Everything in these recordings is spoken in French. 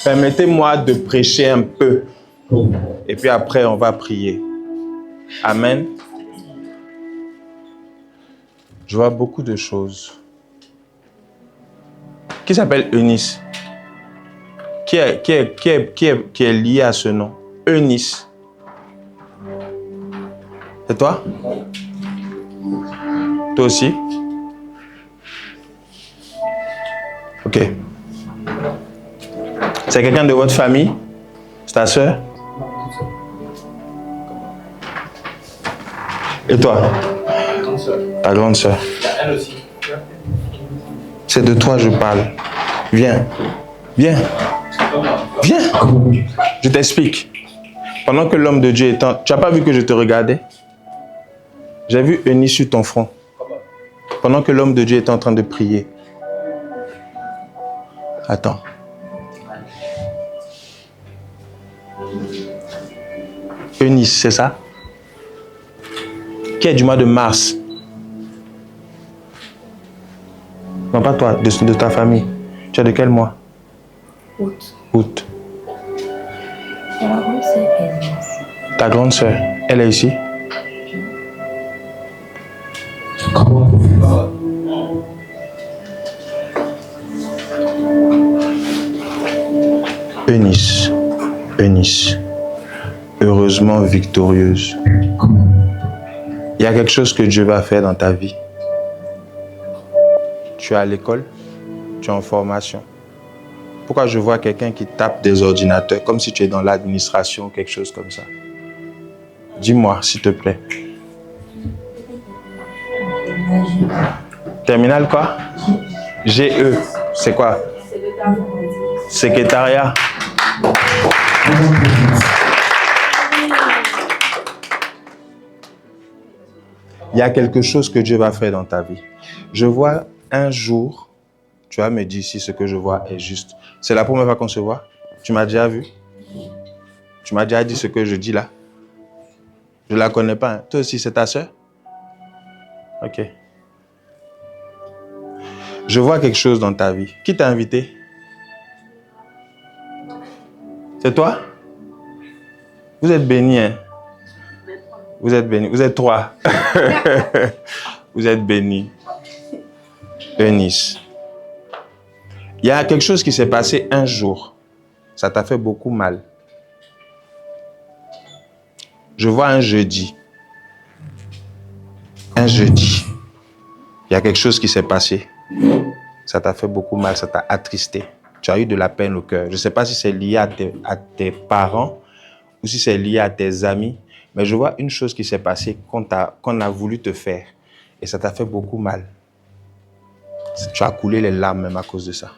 Permettez-moi de prêcher un peu. Et puis après, on va prier. Amen. Je vois beaucoup de choses. Qui s'appelle Eunice? Qui est lié à ce nom? Eunice. C'est toi? Toi aussi? Ok. C'est quelqu'un de votre famille? C'est ta soeur? Et toi? Ta grande soeur. Elle aussi. C'est de toi que je parle. Viens. Viens. Viens. Je t'explique. Pendant que l'homme de Dieu est en... Tu n'as pas vu que je te regardais? J'ai vu Eunice sur ton front. Pendant que l'homme de Dieu était en train de prier. Attends. Eunice, c'est ça? Qui est du mois de mars? Non, pas toi, de ta famille. Tu es de quel mois? Août. Août. Et la grande sœur Eunice. Ta grande sœur, elle est ici? Eunice. Eunice. Heureusement victorieuse. Il y a quelque chose que Dieu va faire dans ta vie. Tu es à l'école, tu es en formation. Pourquoi je vois quelqu'un qui tape des ordinateurs comme si tu es dans l'administration ou quelque chose comme ça? Dis-moi, s'il te plaît. Terminal quoi? GE. C'est quoi? Secrétariat. Il y a quelque chose que Dieu va faire dans ta vie. Je vois un jour, tu vas me dire si ce que je vois est juste. C'est la première fois qu'on se voit? Tu m'as déjà vu? Tu m'as déjà dit ce que je dis là? Je ne la connais pas. Hein. Toi aussi, c'est ta soeur? Ok. Je vois quelque chose dans ta vie. Qui t'a invité? C'est toi? Vous êtes bénis, hein? Vous êtes bénis. Vous êtes trois. Vous êtes bénis. Eunice. Il y a quelque chose qui s'est passé un jour. Ça t'a fait beaucoup mal. Je vois un jeudi. Un jeudi. Il y a quelque chose qui s'est passé. Ça t'a fait beaucoup mal, ça t'a attristé. Tu as eu de la peine au cœur. Je ne sais pas si c'est lié à tes parents ou si c'est lié à tes amis. Mais je vois une chose qui s'est passée qu'on a voulu te faire. Et ça t'a fait beaucoup mal. Tu as coulé les larmes même à cause de ça.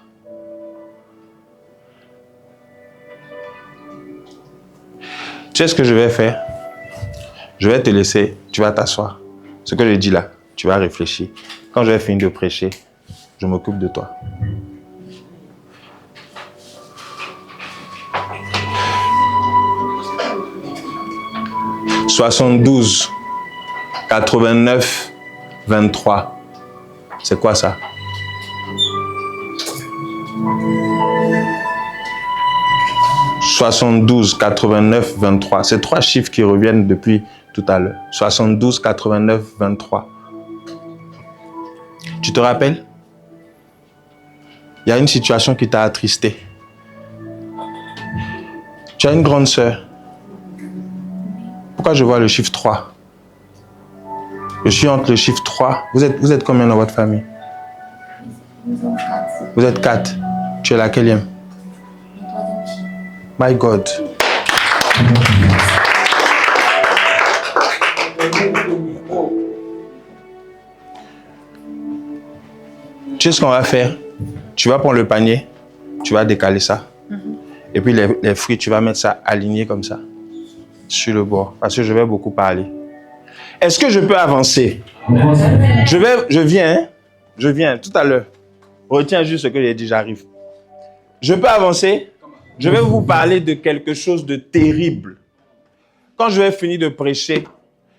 Tu sais ce que je vais faire? Je vais te laisser, tu vas t'asseoir. Ce que je dis là, tu vas réfléchir. Quand je vais finir de prêcher, je m'occupe de toi. « 72, 89, 23. » C'est quoi ça? « 72, 89, 23. » C'est trois chiffres qui reviennent depuis tout à l'heure. 72, 89, 23. Tu te rappelles? Il y a une situation qui t'a attristé. Tu as une grande sœur. Pourquoi je vois le chiffre 3? Je suis entre le chiffre 3. Vous êtes combien dans votre famille? Vous êtes 4. Tu es la quatrième? My God. Tu sais ce qu'on va faire? Tu vas prendre le panier, tu vas décaler ça. Et puis les fruits, tu vas mettre ça aligné comme ça, sur le bord, parce que je vais beaucoup parler. Est-ce que je peux avancer? Je viens, hein? Je viens tout à l'heure. Retiens juste ce que j'ai dit, j'arrive. Je peux avancer? Je vais vous parler de quelque chose de terrible. Quand je vais finir de prêcher,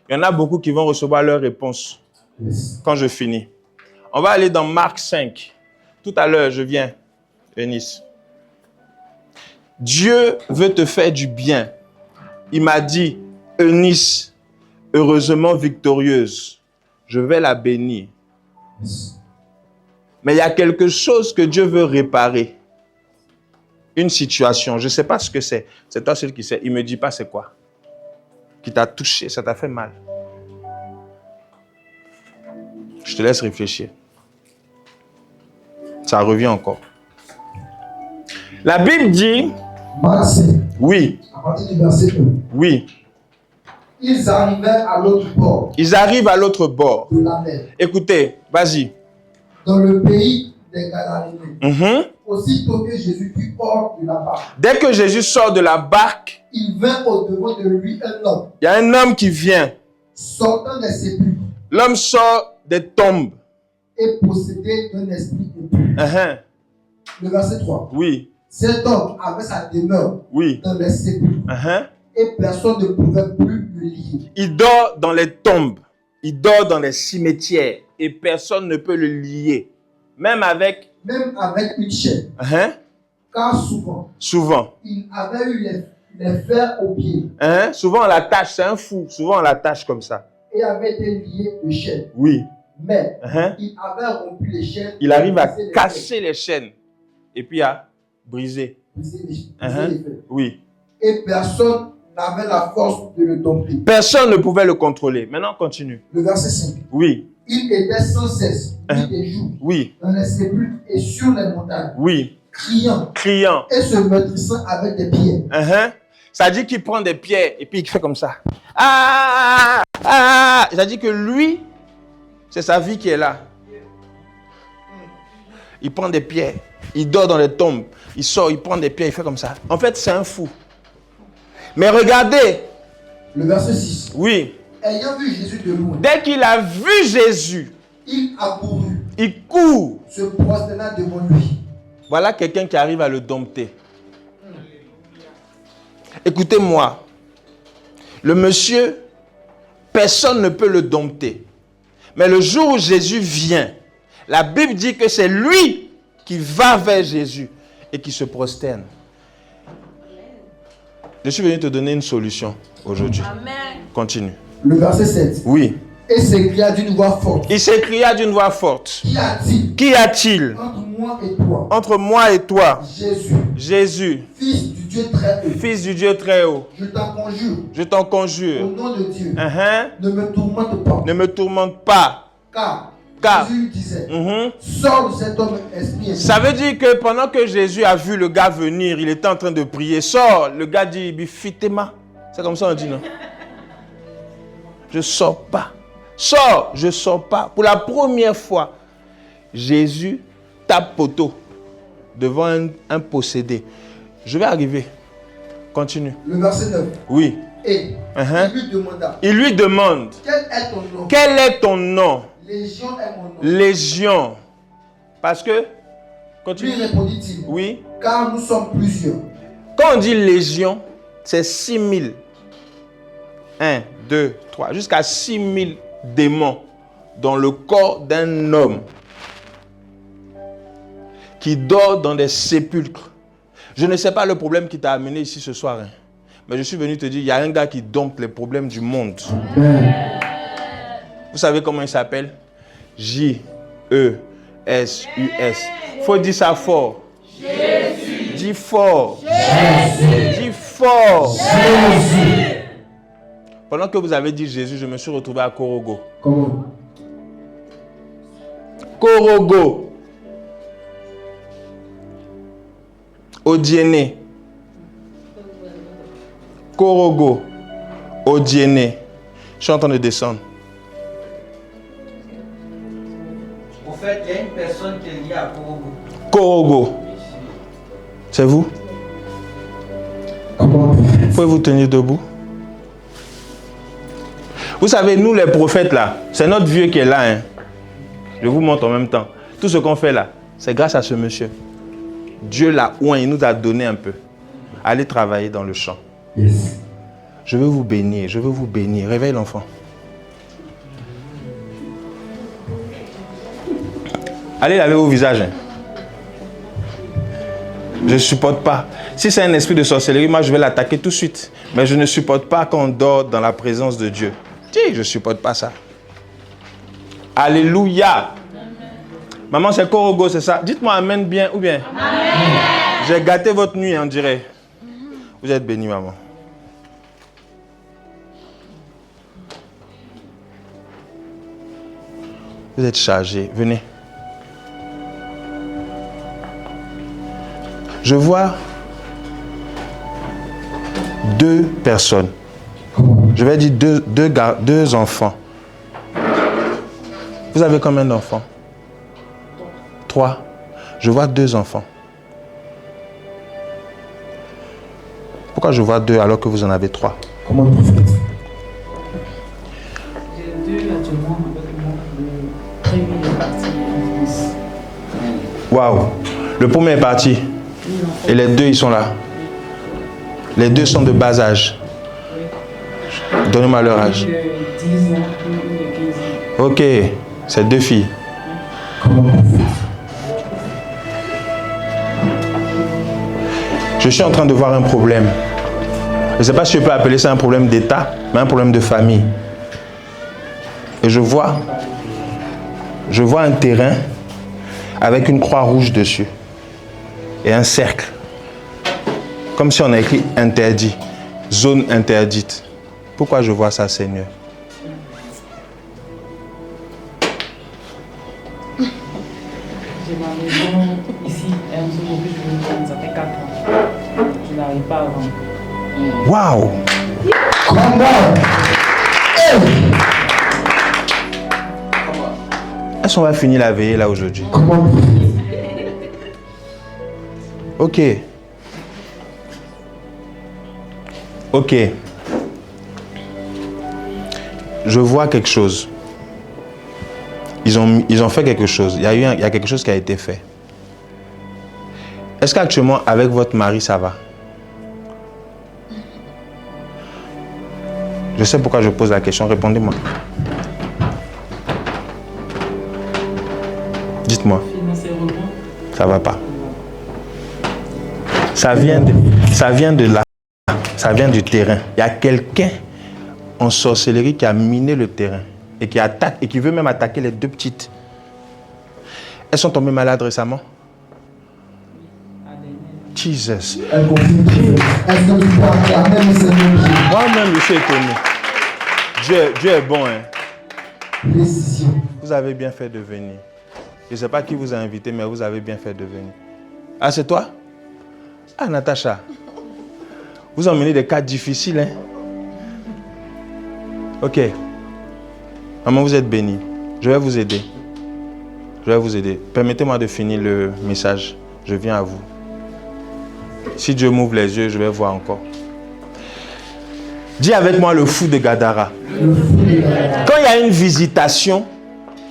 il y en a beaucoup qui vont recevoir leur réponse quand je finis. On va aller dans Marc 5. Tout à l'heure, je viens, Eunice. Dieu veut te faire du bien. Il m'a dit, Eunice, heureusement victorieuse, je vais la bénir. Mais il y a quelque chose que Dieu veut réparer. Une situation, je ne sais pas ce que c'est. C'est toi seul qui sais. Il ne me dit pas c'est quoi. Qui t'a touché, ça t'a fait mal. Je te laisse réfléchir. Ça revient encore. La Bible dit... Marc 5, Oui, à partir du verset 1. oui. Ils arrivaient à l'autre bord Ils arrivent à l'autre bord. de la mer, Écoutez, vas-y. dans le pays des Gadaréens. Mhm. Aussitôt que Jésus fut hors de la barque, Dès que Jésus sort de la barque, il vint au-devant de lui un homme, il y a un homme qui vient. sortant des sépulcres L'homme sort des tombes. et possédé d'un esprit impur. Mhm. Le verset 3. Oui, Cet homme avait sa demeure oui. dans les sépulcres Mhm. et personne ne pouvait plus le lier. Il dort dans les tombes. Il dort dans les cimetières. Et personne ne peut le lier. Même avec... Même avec une chaîne, Mhm. car souvent, Souvent. il avait eu les fers aux pieds Hein? Souvent on l'attache, c'est un fou. Souvent on l'attache comme ça. et avait été lié de chaînes. Oui. Mais Hein? il avait rompu les chaînes. Il arrive à brisé les casser les chaînes. Et puis à briser. fers, brisé Hein? les fers. Oui. Et personne n'avait la force de le dompter. Personne ne pouvait le contrôler. Maintenant, continue. Le verset 5. Oui, Il était sans cesse, nuit et jour, oui, dans les sépulcres et sur les montagnes, oui. criant Criant. et se meurtrissant avec des pierres. Uh-huh. Ça dit qu'il prend des pierres et puis il fait comme ça. Ah, ah. Ça dit que lui, c'est sa vie qui est là. Il prend des pierres. Il dort dans les tombes. Il sort, il prend des pierres, il fait comme ça. En fait, c'est un fou. Mais regardez. Le verset 6. Oui. Ayant vu Jésus de loin, Dès qu'il a vu Jésus, il accourut, il court. se prosterna devant lui. Voilà quelqu'un qui arrive à le dompter. Écoutez-moi. Le monsieur, personne ne peut le dompter. Mais le jour où Jésus vient, la Bible dit que c'est lui qui va vers Jésus et qui se prosterne. Je suis venu te donner une solution aujourd'hui. Amen. Continue. Le verset 7. Oui. Et s'écria d'une voix forte. Il s'écria d'une voix forte. Qu'y a-t-il Qu'y a-t-il entre moi et toi, entre moi et toi, Jésus, Jésus, Fils du Dieu très haut? Fils du Dieu très haut? Je t'en conjure, Je t'en au conjure. nom de Dieu, Uh-huh. ne me tourmente pas. Ne me tourmente pas. Car Jésus lui disait, sors de cet homme esprit impur. Ça veut dire que pendant que Jésus a vu le gars venir, il était en train de prier. Sors. Le gars dit, bifitema. C'est comme ça on dit, non? Je sors pas. Sors. Je sors pas. Pour la première fois, Jésus tape poteau devant un possédé. Je vais arriver. Continue. Le verset 9. Oui. Et Uh-huh. il lui demanda, Il lui demande, quel est ton nom? quel est ton nom? Légion est mon nom. Légion. Parce que, Lui continue. répondit-il, Oui. car nous sommes plusieurs. Quand on dit légion, c'est 6000. 1, 2, 3, jusqu'à 6000 démons dans le corps d'un homme qui dort dans des sépulcres. Je ne sais pas le problème qui t'a amené ici ce soir. Hein. Mais je suis venu te dire, il y a un gars qui dompte les problèmes du monde. Vous savez comment il s'appelle? J-E-S-U-S. Il faut dire ça fort. Jésus. Dis fort. Jésus. Dis fort. Jésus. Pendant que vous avez dit Jésus, je me suis retrouvé à Korogo. Comment? Korogo. Odiene. Korogo. Odiene. Je suis en train de descendre. En fait, il y a une personne qui est liée à Korogo. Korogo. C'est vous? Comment? Pouvez-vous tenir debout? Vous savez, nous les prophètes là, c'est notre vieux qui est là. Hein. Je vous montre en même temps. Tout ce qu'on fait là, c'est grâce à ce monsieur. Dieu l'a oint, il nous a donné un peu. Allez travailler dans le champ. Yes. Je veux vous bénir, je veux vous bénir. Réveille l'enfant. Allez laver vos visages. Hein. Je ne supporte pas. Si c'est un esprit de sorcellerie, moi je vais l'attaquer tout de suite. Mais je ne supporte pas qu'on dort dans la présence de Dieu. Je ne supporte pas ça. Alléluia. Maman, c'est Korogo, c'est ça? Dites-moi amen bien ou bien? Amen. J'ai gâté votre nuit, on dirait. Vous êtes bénis, maman. Vous êtes chargé. Venez. Je vois 2 personnes. Je vais dire deux enfants. Vous avez combien d'enfants? 3. Je vois 2 enfants. Pourquoi je vois 2 alors que vous en avez 3? Comment le prophète? J'ai 2 actuellement avec moi. Le premier est parti en France. Waouh! Le premier est parti. Et les 2, ils sont là. Les 2 sont de bas âge. Donnez-moi leur âge. Une de 10 ans, une de 15 ans. Ok, c'est 2 filles. Comment le prophète? Je suis en train de voir un problème. Je ne sais pas si je peux appeler ça un problème d'état, mais un problème de famille. Et je vois un terrain avec une croix rouge dessus et un cercle. Comme si on a écrit interdit, zone interdite. Pourquoi je vois ça, Seigneur? J'ai ma maison ici, un jour que je veux prendre, ça fait 4 ans. Je n'arrive pas à vendre. Waouh! Comment? Est-ce qu'on va finir la veillée là aujourd'hui? Comment le prophète? Ok. Ok. Je vois quelque chose. Ils ont fait quelque chose. Il y a quelque chose qui a été fait. Est-ce qu'actuellement, avec votre mari, ça va? Je sais pourquoi je pose la question. Répondez-moi. Dites-moi. Financièrement, Ça va pas. Ça vient de là. Ça vient du terrain. Il y a quelqu'un en sorcellerie qui a miné le terrain et qui attaque et qui veut même attaquer les 2 petites. Elles sont tombées malades récemment. Jesus. Elle confirme. Est-ce que tu peux acclamer le Seigneur Dieu? Moi-même, je suis étonné. Dieu est bon, hein. Précision. Vous avez bien fait de venir. Je ne sais pas qui vous a invité, mais vous avez bien fait de venir. Ah, c'est toi? Ah, Natacha. Vous emmenez des cas difficiles, hein? Ok. Maman, vous êtes bénie. Je vais vous aider. Je vais vous aider. Permettez-moi de finir le message. Je viens à vous. Si Dieu m'ouvre les yeux, je vais voir encore. Dis avec moi le fou de Gadara. Quand il y a une visitation,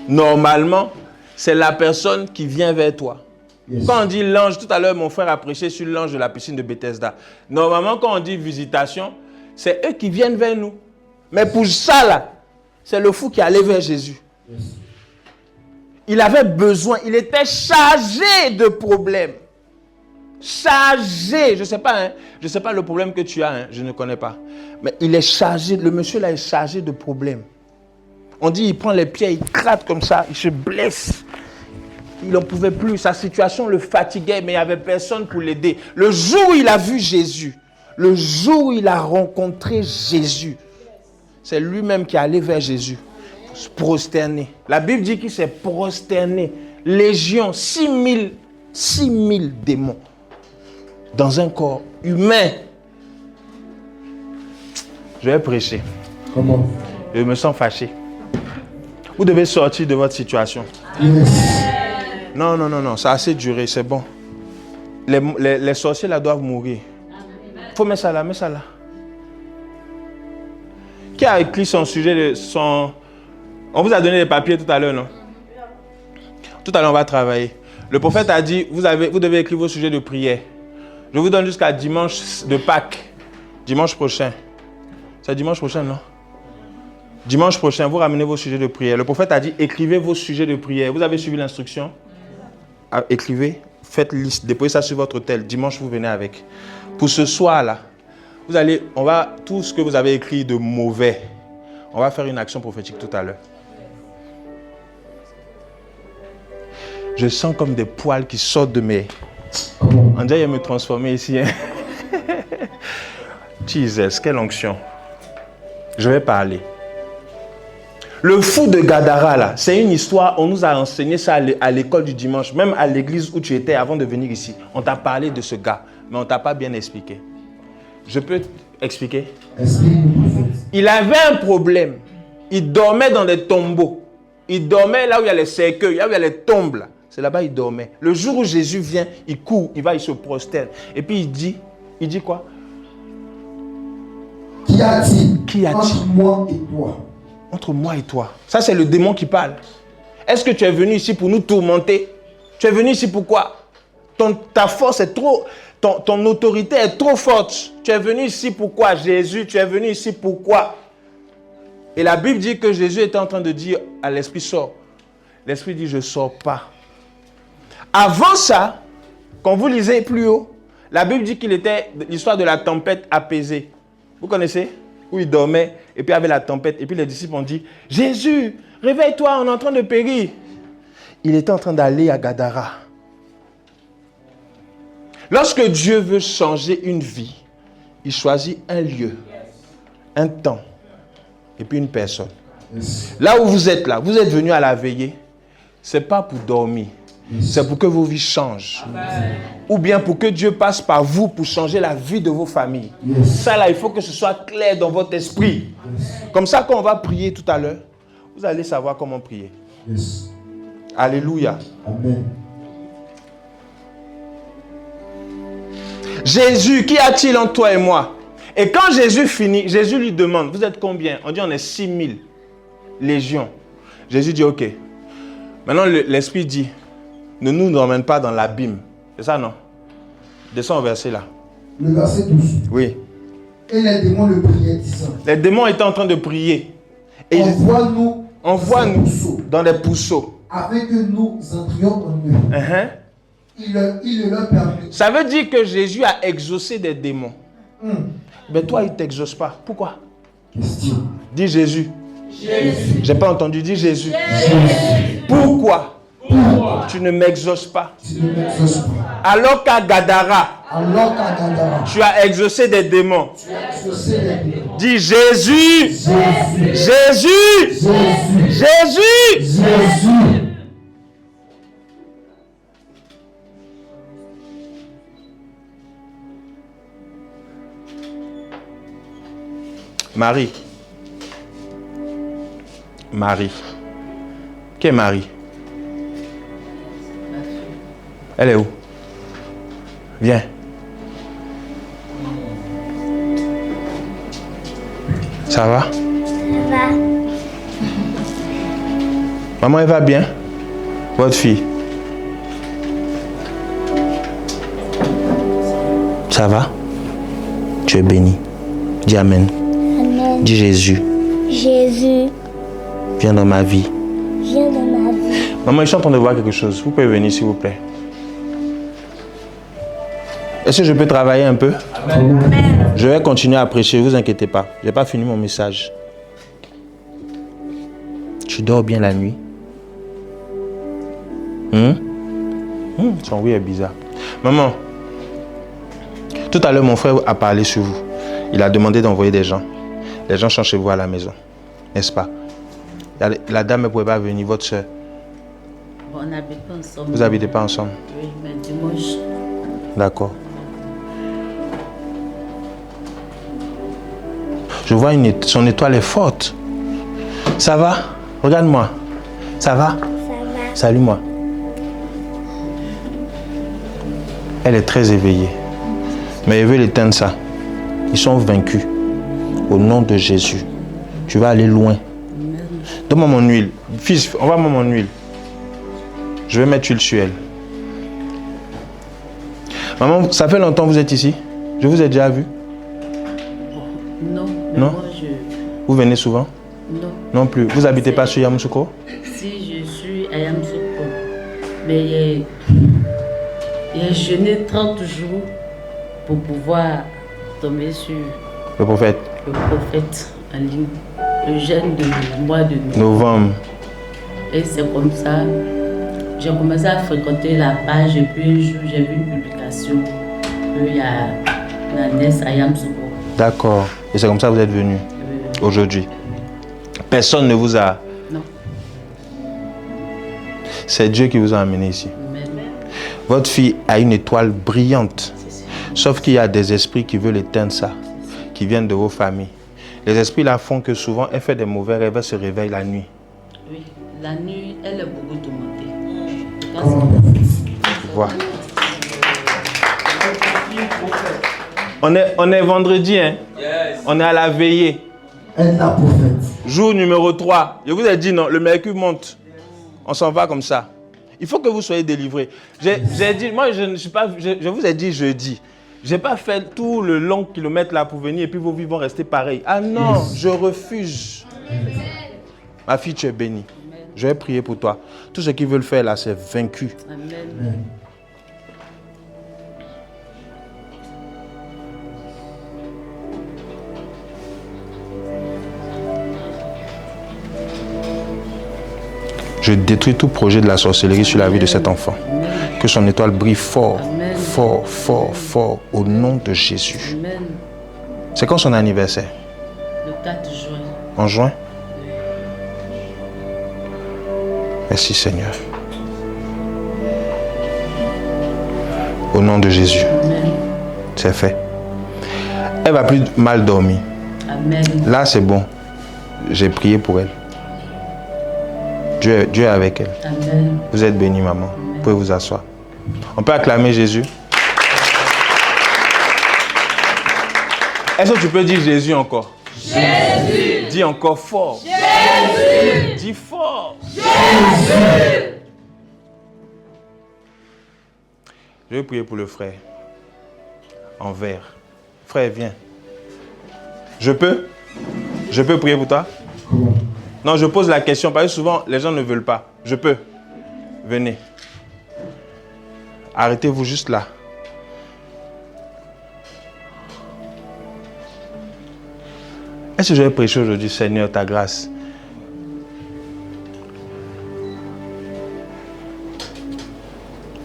normalement, c'est la personne qui vient vers toi. Yes. Quand on dit l'ange, tout à l'heure, mon frère a prêché sur l'ange de la piscine de Bethesda. Normalement, quand on dit visitation, c'est eux qui viennent vers nous. Mais pour ça, là, c'est le fou qui est allé vers Jésus. Yes. Il avait besoin, il était chargé de problèmes. Chargé, je ne sais pas, hein, je ne sais pas le problème que tu as, hein, je ne connais pas. Mais il est chargé, le monsieur là est chargé de problèmes. On dit, il prend les pieds, il gratte comme ça, il se blesse. Il n'en pouvait plus, sa situation le fatiguait, mais il n'y avait personne pour l'aider. Le jour où il a vu Jésus, le jour où il a rencontré Jésus, c'est lui-même qui est allé vers Jésus, se prosterner. La Bible dit qu'il s'est prosterné. Légion, 6000 démons dans un corps humain. Je vais prêcher. Comment? Je me sens fâché. Vous devez sortir de votre situation. Yes. Non, ça a assez duré, c'est bon. Les sorciers là doivent mourir. Faut mettre ça là, mets ça là. Qui a écrit son sujet de son... On vous a donné les papiers tout à l'heure, non? Tout à l'heure, on va travailler. Le prophète a dit, vous devez écrire vos sujets de prière. Je vous donne jusqu'à dimanche de Pâques. Dimanche prochain. C'est dimanche prochain, non? Dimanche prochain, vous ramenez vos sujets de prière. Le prophète a dit, écrivez vos sujets de prière. Vous avez suivi l'instruction? Écrivez. faites liste, déposez ça sur votre tel. Dimanche, vous venez avec. Pour ce soir-là, tout ce que vous avez écrit de mauvais, on va faire une action prophétique tout à l'heure. Je sens comme des poils qui sortent de mes... On dirait qu'il me transformer ici. Hein? Jesus, quelle onction. Je vais parler. Le fou de Gadara, là, c'est une histoire, on nous a enseigné ça à l'école du dimanche, même à l'église où tu étais avant de venir ici. On t'a parlé de ce gars, mais on ne t'a pas bien expliqué. Je peux expliquer? Il avait un problème. Il dormait dans des tombeaux. Il dormait là où il y a les cercueils, là où il y a les tombes. Là. C'est là-bas il dormait. Le jour où Jésus vient, il court, il se prosterne. Et puis il dit quoi? Qui a-t-il entre moi et toi? Entre moi et toi. Ça, c'est le démon qui parle. Est-ce que tu es venu ici pour nous tourmenter? Tu es venu ici pour quoi? Ta force est trop... Ton autorité est trop forte. Tu es venu ici pour quoi, Jésus? Tu es venu ici pour quoi? Et la Bible dit que Jésus était en train de dire à l'esprit, sors. L'esprit dit, je ne sors pas. Avant ça, quand vous lisez plus haut, la Bible dit qu'il était l'histoire de la tempête apaisée. Vous connaissez? Où il dormait, et puis il y avait la tempête, et puis les disciples ont dit, Jésus, réveille-toi, on est en train de périr. Il était en train d'aller à Gadara. Lorsque Dieu veut changer une vie, il choisit un lieu, un temps, et puis une personne. Là où vous êtes venu à la veillée, ce n'est pas pour dormir, c'est pour que vos vies changent. Ou bien pour que Dieu passe par vous pour changer la vie de vos familles. Ça là, il faut que ce soit clair dans votre esprit. Comme ça, quand on va prier tout à l'heure, vous allez savoir comment prier. Alléluia. Amen. Jésus, qu'y a-t-il entre toi et moi? Et quand Jésus finit, Jésus lui demande, vous êtes combien? On dit on est 6000 légions. Jésus dit ok. Maintenant l'Esprit dit, ne nous emmène pas dans l'abîme. C'est ça non? Descends au verset là. Le verset 12. Oui. Et les démons le priaient disant. Les démons étaient en train de prier. Et envoie-nous dans des pourceaux. Afin que nous entrions en eux. Il leur permet. Ça veut dire que Jésus a exaucé des démons. Mais toi, il ne t'exauce pas. Pourquoi? Question. Dis Jésus. Jésus. J'ai pas entendu. Dis Jésus. Jésus. Pourquoi tu ne m'exauces pas? Tu ne m'exauces pas. Alors qu'à Gadara, tu as exaucé des démons. Dis Jésus. Jésus. Jésus. Jésus. Jésus. Jésus. Marie. Marie. Qui est Marie? Elle est où? Viens. Ça va? Ça va. Maman, elle va bien? Votre fille? Ça va? Tu es béni. Dis Amen. Amen. Dis Jésus. Jésus. Viens dans ma vie. Viens dans ma vie. Maman, je suis en train de voir quelque chose. Vous pouvez venir, s'il vous plaît. Est-ce que je peux travailler un peu? Amen. Je vais continuer à prêcher, ne vous inquiétez pas. Je n'ai pas fini mon message. Tu dors bien la nuit? Son oui est bizarre. Maman, tout à l'heure, mon frère a parlé sur vous. Il a demandé d'envoyer des gens. Les gens sont chez vous à la maison. N'est-ce pas? La dame ne pouvait pas venir, votre soeur. On n'habite pas ensemble. Vous n'habitez pas ensemble? Oui, mais dimanche. D'accord. Je vois son étoile est forte. Ça va? Regarde-moi. Ça va? Ça va. Salue-moi. Elle est très éveillée. Mais elle veut l'éteindre ça. Ils sont vaincus. Au nom de Jésus. Tu vas aller loin. Donne-moi mon huile. Fils, envoie-moi mon huile. Je vais mettre l'huile sur elle. Maman, ça fait longtemps que vous êtes ici? Je vous ai déjà vu? Non. Non? Moi, Vous venez souvent? Non. Non plus. Vous n'habitez pas sur Yamoussoukro? Si je suis à Yamoussoukro, mais J'ai jeûné 30 jours pour pouvoir tomber sur Le prophète. le prophète en ligne. Le jeûne du mois de Novembre. Et c'est comme ça, j'ai commencé à fréquenter la page et puis un jour j'ai vu une publication qu'il y a Nanès Ayam Souko. D'accord. Et c'est comme ça que vous êtes venu aujourd'hui. Personne ne vous a... Non. C'est Dieu qui vous a amené ici. Amen. Votre fille a une étoile brillante. Sauf qu'il y a des esprits qui veulent éteindre ça, qui viennent de vos familles. Les esprits là font que souvent elle fait des mauvais rêves, elle se réveille la nuit. Oui, la nuit, elle est beaucoup tourmentée. Voilà. On est vendredi, hein? Yes. On est à la veillée. Elle est la prophète. Jour numéro 3. Je vous ai dit non, le mercure monte. On s'en va comme ça. Il faut que vous soyez délivrés. J'ai dit, moi je ne suis pas, je vous ai dit jeudi. Je n'ai pas fait tout le long kilomètre là pour venir et puis vos vies vont rester pareils. Ah non, je refuse. Ma fille, tu es bénie. Je vais prier pour toi. Tout ce qu'ils veulent faire là, c'est vaincu. Amen. Je détruis tout projet de la sorcellerie sur la vie de cet enfant. Que son étoile brille fort, Amen. fort, fort, fort, au nom de Jésus. Amen. C'est quand son anniversaire? Le 4 juin. En juin? Merci Seigneur. Au nom de Jésus. Amen. C'est fait. Elle va plus mal dormir. Amen. Là, c'est bon. J'ai prié pour elle. Dieu est avec elle. Amen. Vous êtes bénie, maman. Vous pouvez vous asseoir. On peut acclamer Jésus. Est-ce que tu peux dire Jésus encore? Jésus. Dis encore fort. Jésus. Dis fort. Jésus. Je vais prier pour le frère. En vert. Frère, viens. Je peux prier pour toi? Non, je pose la question parce que souvent les gens ne veulent pas. Je peux. Venez. Arrêtez-vous juste là. Est-ce que je vais prêcher aujourd'hui, Seigneur, ta grâce?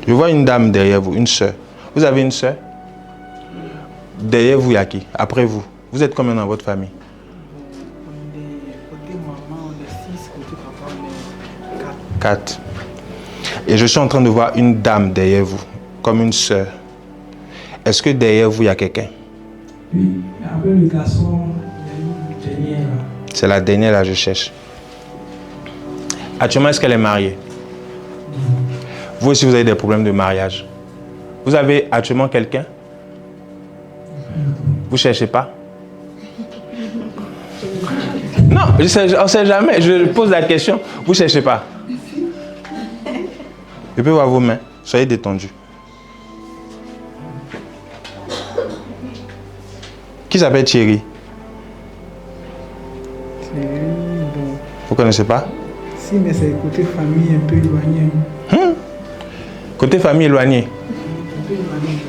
Je vois une dame derrière vous, une sœur. Vous avez une sœur? Derrière vous, il y a qui? Après vous. Vous êtes combien dans votre famille? Côté maman, on est 6, côté papa, on est 4. 4. Et je suis en train de voir une dame derrière vous, comme une sœur. Est-ce que derrière vous, il y a quelqu'un? Oui, après le garçon, il y a une dernière là. C'est la dernière là, je cherche. Actuellement, est-ce qu'elle est mariée? Vous aussi, vous avez des problèmes de mariage. Vous avez actuellement quelqu'un? Vous ne cherchez pas? Non, on ne sait jamais. Je pose la question. Vous ne cherchez pas? Je peux voir vos mains. Soyez détendus. Qui s'appelle Thierry? C'est bon. Vous ne connaissez pas? Si, mais c'est côté famille un peu éloigné. Côté famille éloignée. Un peu éloigné.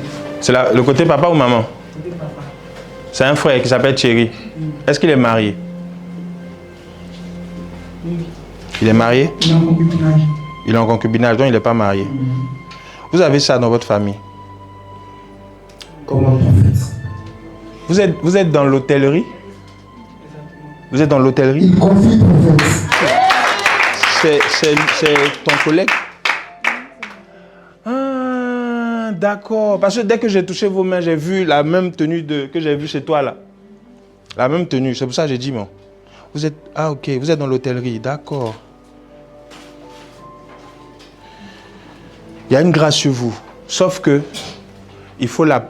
C'est le côté papa ou maman? Côté papa. C'est un frère qui s'appelle Thierry. Est-ce qu'il est marié? Oui. Il est marié? Il est en concubinage. Il est en concubinage, donc il n'est pas marié. Vous avez ça dans votre famille? Comme un prophète. Vous êtes dans l'hôtellerie? Vous êtes dans l'hôtellerie? Il confie prophète. C'est ton collègue? Ah, d'accord. Parce que dès que j'ai touché vos mains, j'ai vu la même tenue que j'ai vue chez toi là. La même tenue. C'est pour ça que j'ai dit, bon. Vous êtes... Ah, ok. Vous êtes dans l'hôtellerie. D'accord. Il y a une grâce sur vous. Sauf que il faut la...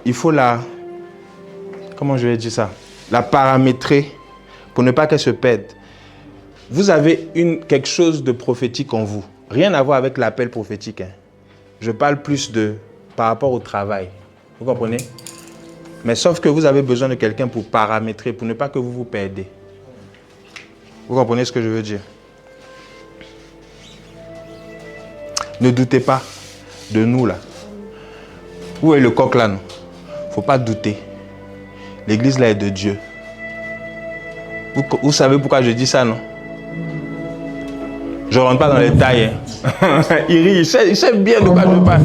Comment je vais dire ça? La paramétrer pour ne pas qu'elle se perde. Vous avez quelque chose de prophétique en vous. Rien à voir avec l'appel prophétique. Hein. Je parle plus par rapport au travail. Vous comprenez? Mais sauf que vous avez besoin de quelqu'un pour paramétrer, pour ne pas que vous vous perdez. Vous comprenez ce que je veux dire? Ne doutez pas de nous là. Vous voyez le coq là, non? Il ne faut pas douter. L'église là est de Dieu. Vous savez pourquoi je dis ça, non? Je ne rentre pas dans les détails. Hein. Il rit, il sait bien de quoi je parle.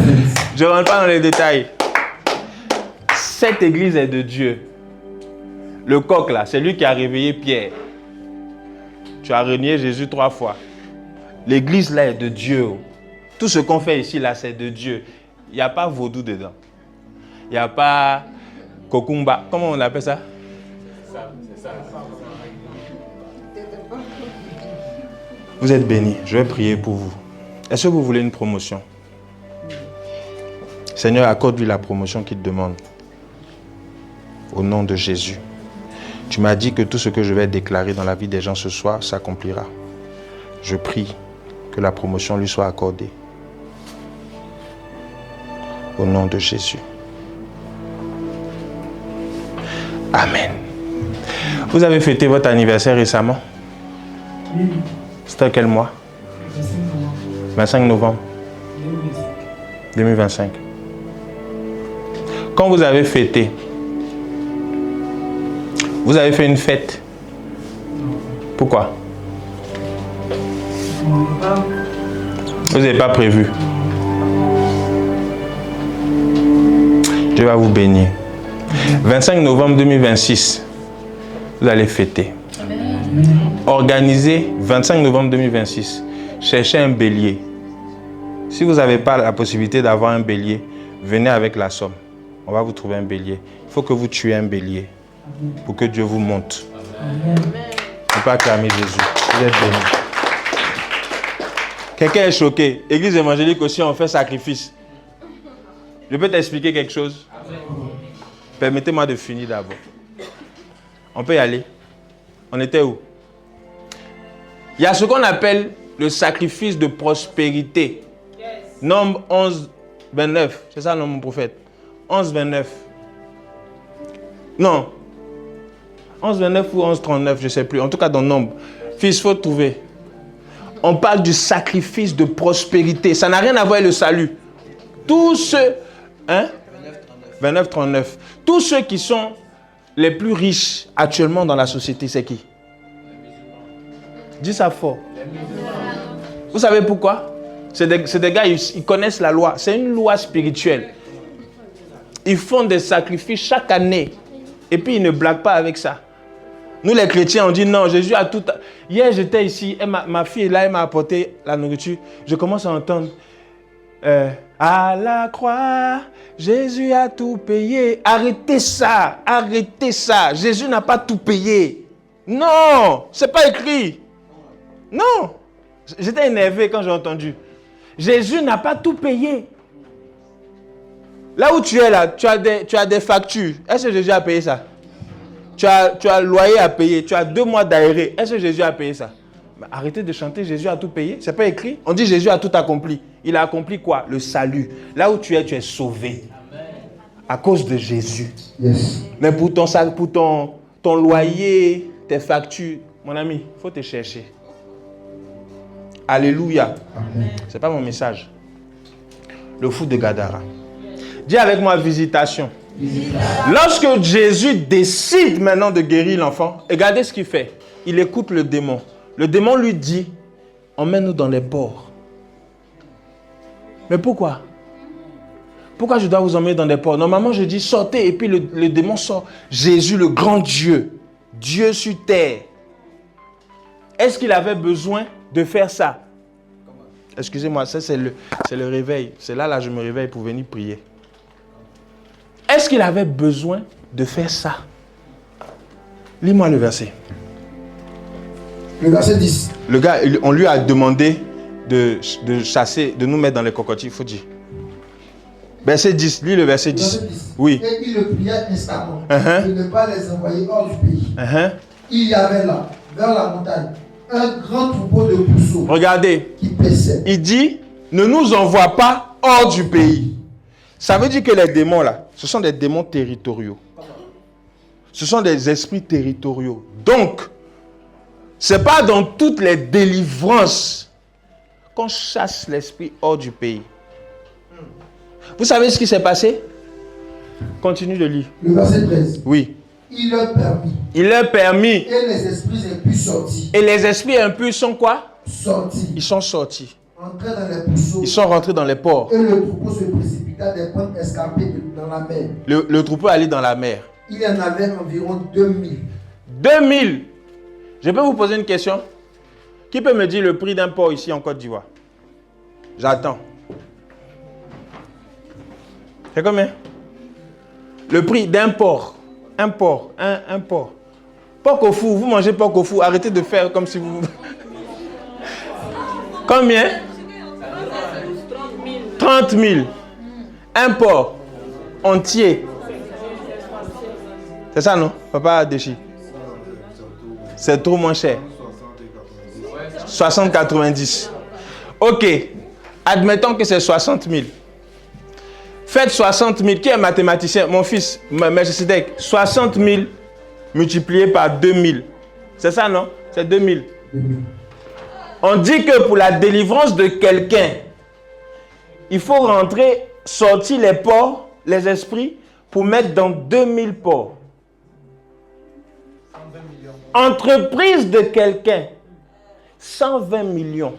Je ne rentre pas dans les détails. Cette église est de Dieu. Le coq là, c'est lui qui a réveillé Pierre. Tu as renié Jésus 3 fois. L'église là est de Dieu. Tout ce qu'on fait ici là, c'est de Dieu. Il n'y a pas vaudou dedans. Il n'y a pas kokumba. Comment on appelle ça? C'est ça. Vous êtes bénis. Je vais prier pour vous. Est-ce que vous voulez une promotion? Seigneur, accorde-lui la promotion qu'il te demande. Au nom de Jésus. Tu m'as dit que tout ce que je vais déclarer dans la vie des gens ce soir s'accomplira. Je prie que la promotion lui soit accordée. Au nom de Jésus. Amen. Vous avez fêté votre anniversaire récemment? Oui. C'était quel mois? 25 novembre 2025. Quand vous avez fêté, vous avez fait une fête? Pourquoi? Vous n'avez pas prévu? Dieu va vous bénir. 25 novembre 2026, vous allez fêter. Organisez 25 novembre 2026. Cherchez un bélier. Si vous n'avez pas la possibilité d'avoir un bélier, venez avec la somme. On va vous trouver un bélier. Il faut que vous tuez un bélier pour que Dieu vous monte. On peut acclamer Jésus. Vous êtes bénis. Quelqu'un est choqué. Église évangélique aussi, on fait sacrifice. Je peux t'expliquer quelque chose? Permettez-moi de finir d'abord. On peut y aller. On était où? Il y a ce qu'on appelle le sacrifice de prospérité. Nombre 11, 29. C'est ça le nom de mon prophète. 11, 29. Non. 11, 29 ou 11, 39, je ne sais plus. En tout cas, dans Nombre. Fils, il faut trouver. On parle du sacrifice de prospérité. Ça n'a rien à voir avec le salut. Tous ceux... Hein? 29, 39. Tous ceux qui sont les plus riches actuellement dans la société, c'est qui? Dis ça fort. Vous savez pourquoi? C'est des gars, ils connaissent la loi. C'est une loi spirituelle. Ils font des sacrifices chaque année. Et puis, ils ne blaguent pas avec ça. Nous, les chrétiens, on dit non, Jésus a tout... Hier, j'étais ici, et ma fille, là, elle m'a apporté la nourriture. Je commence à entendre... à la croix, Jésus a tout payé. Arrêtez ça, arrêtez ça. Jésus n'a pas tout payé. Non, c'est pas écrit. Non. J'étais énervé quand j'ai entendu. Jésus n'a pas tout payé. Là où tu es là, tu as des factures. Est-ce que Jésus a payé ça? Tu as le loyer à payer. Tu as 2 mois d'aéré. Est-ce que Jésus a payé ça? Mais arrêtez de chanter Jésus a tout payé. C'est pas écrit. On dit Jésus a tout accompli. Il a accompli quoi? Le salut. Là où tu es sauvé. Amen. À cause de Jésus. Yes. Mais pour ton loyer, tes factures, mon ami, il faut te chercher. Alléluia. Ce n'est pas mon message. Le fou de Gadara. Dis avec moi visitation. Lorsque Jésus décide maintenant de guérir l'enfant, regardez ce qu'il fait. Il écoute le démon. Le démon lui dit, emmène-nous dans les ports. Mais pourquoi? Pourquoi je dois vous emmener dans des ports? Normalement, je dis sortez et puis le démon sort. Jésus, le grand Dieu, Dieu sur terre. Est-ce qu'il avait besoin de faire ça? Excusez-moi, ça c'est le réveil. C'est là, je me réveille pour venir prier. Est-ce qu'il avait besoin de faire ça? Lis-moi le verset. Le verset 10. Le gars, on lui a demandé de chasser, de nous mettre dans les cocotiers, il faut dire. Verset 10, lis le verset 10. Verset 10. Oui. Et il le pria instamment de ne pas les envoyer hors du pays. Il y avait là, vers la montagne, un grand troupeau de pourceaux. Regardez, qui paissait. Il dit, ne nous envoie pas hors du pays. Ça veut dire que les démons là, ce sont des démons territoriaux. Ce sont des esprits territoriaux. Donc, ce n'est pas dans toutes les délivrances qu'on chasse l'esprit hors du pays. Vous savez ce qui s'est passé? Continue de lire. Le verset 13. Oui. Il leur permit. Il leur permit. Et les esprits impurs sortis. Et les esprits impurs sont quoi? Sortis. Ils sont sortis. Entrés dans les pousseaux. Ils sont rentrés dans les ports. Et le troupeau se précipita des pentes escarpées dans la mer. Le troupeau allait dans la mer. Il y en avait environ 2000. 2000. Je peux vous poser une question? Qui peut me dire le prix d'un porc ici en Côte d'Ivoire? J'attends. C'est combien? Le prix d'un porc. Un porc. Un porc. Porc au four. Vous mangez porc au four. Arrêtez de faire comme si vous... Combien? 30 000. Un porc entier. C'est ça, non? Papa Déchi. C'est trop moins cher. 60-90. Ok. Admettons que c'est 60 000. Faites 60 000. Qui est mathématicien? Mon fils, Melchisedec. 60 000 multiplié par 2000. C'est ça, non? C'est 2000. On dit que pour la délivrance de quelqu'un, il faut rentrer, sortir les porcs, les esprits, pour mettre dans 2000 porcs. Entreprise de quelqu'un, 120 millions.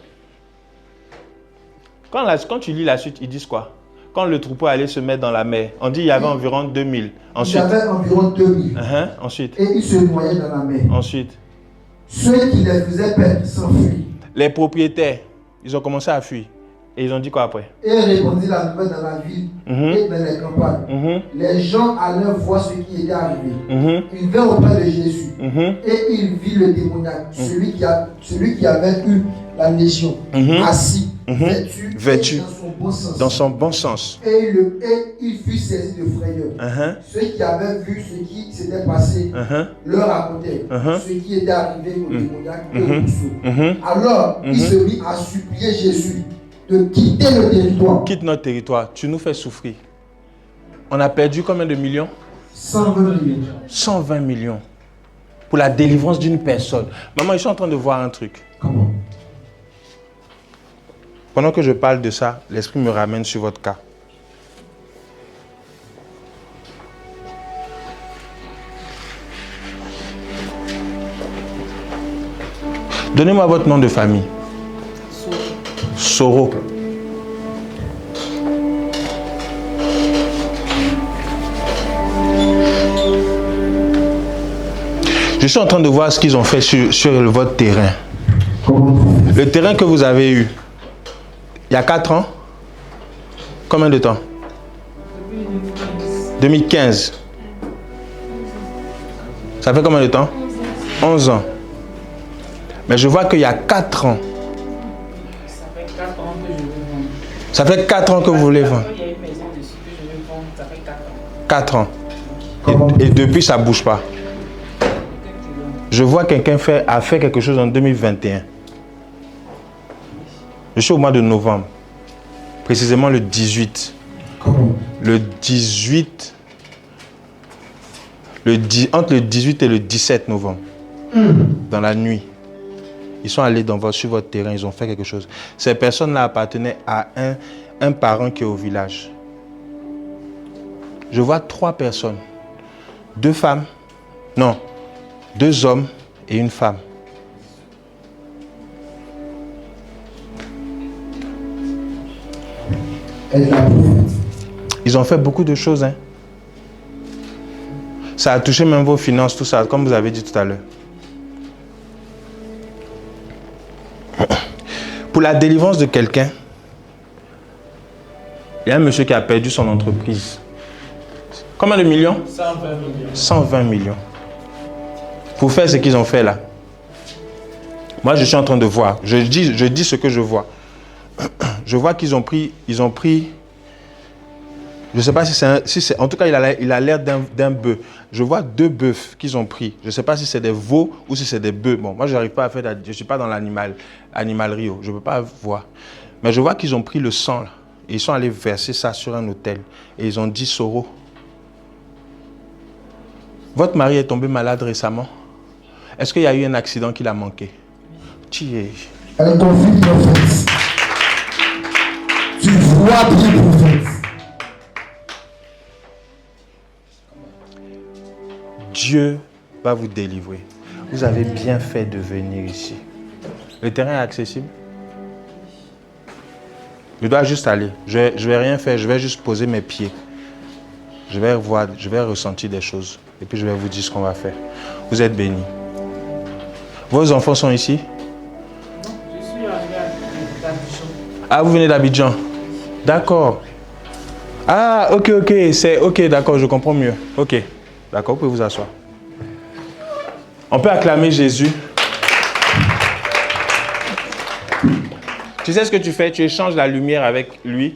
Quand tu lis la suite, ils disent quoi? Quand le troupeau allait se mettre dans la mer, on dit qu'il y avait environ 2000. Ensuite, il y avait environ 2000. Ensuite. Et ils se noyaient dans la mer. Ensuite. Ceux qui les faisaient perdre s'enfuient. Les propriétaires, ils ont commencé à fuir. Et ils ont dit quoi après? Et répandit la nouvelle dans la ville et dans les campagnes. Les gens allaient voir ce qui était arrivé. Ils vinrent auprès de Jésus. Et il vit le démoniaque, celui qui avait eu la légion, assis, vêtu dans son bon sens. Et il fut saisi de frayeur. Ceux qui avaient vu ce qui s'était passé leur racontaient ce qui était arrivé au démoniaque et au mousseau. Alors il se mit à supplier Jésus de quitter le territoire. Quitte notre territoire, tu nous fais souffrir. On a perdu combien de millions? 120 millions. 120 millions. Pour la délivrance d'une personne. Maman, je suis en train de voir un truc. Comment? Pendant que je parle de ça, l'Esprit me ramène sur votre cas. Donnez-moi votre nom de famille. Soro. Je suis en train de voir ce qu'ils ont fait sur votre terrain. Le terrain que vous avez eu, il y a 4 ans? Combien de temps? 2015. Ça fait combien de temps? 11 ans. Mais je vois qu'il y a 4 ans. Ça fait 4 ans que vous voulez vendre. 4 ans. Et depuis, ça ne bouge pas. Je vois quelqu'un a fait quelque chose en 2021. Je suis au mois de novembre. Précisément le 18. Le 18. Entre le 18 et le 17 novembre. Dans la nuit. Ils sont allés sur votre terrain, ils ont fait quelque chose. Ces personnes-là appartenaient à un parent qui est au village. Je vois 3 personnes. 2 femmes. Non. 2 hommes et une femme. Ils ont fait beaucoup de choses. Hein. Ça a touché même vos finances, tout ça, comme vous avez dit tout à l'heure. Pour la délivrance de quelqu'un, il y a un monsieur qui a perdu son entreprise. Combien de millions? 120 millions. 120 millions. Pour faire ce qu'ils ont fait là. Moi, je suis en train de voir. Je dis ce que je vois. Je vois qu'ils ont pris, je ne sais pas si c'est, en tout cas, il a l'air d'un bœuf. Je vois 2 bœufs qu'ils ont pris. Je ne sais pas si c'est des veaux ou si c'est des bœufs. Bon, moi, je n'arrive pas à faire, je ne suis pas dans l'animalerie. Je ne peux pas voir. Mais je vois qu'ils ont pris le sang là, et ils sont allés verser ça sur un autel. Et ils ont dit, Soro, votre mari est tombé malade récemment. Est-ce qu'il y a eu un accident qu'il a manqué? Elle confie prophète. Tu vois bien prophète. Dieu va vous délivrer. Vous avez bien fait de venir ici. Le terrain est accessible. Je dois juste aller. Je vais rien faire. Je vais juste poser mes pieds. Je vais voir, je vais ressentir des choses. Et puis je vais vous dire ce qu'on va faire. Vous êtes bénis. Vos enfants sont ici? Je suis arrivé d'Abidjan. Ah, vous venez d'Abidjan? D'accord. Ah, ok. C'est ok, d'accord, je comprends mieux. Ok, d'accord, vous pouvez vous asseoir. On peut acclamer Jésus. Tu sais ce que tu fais? Tu échanges la lumière avec lui,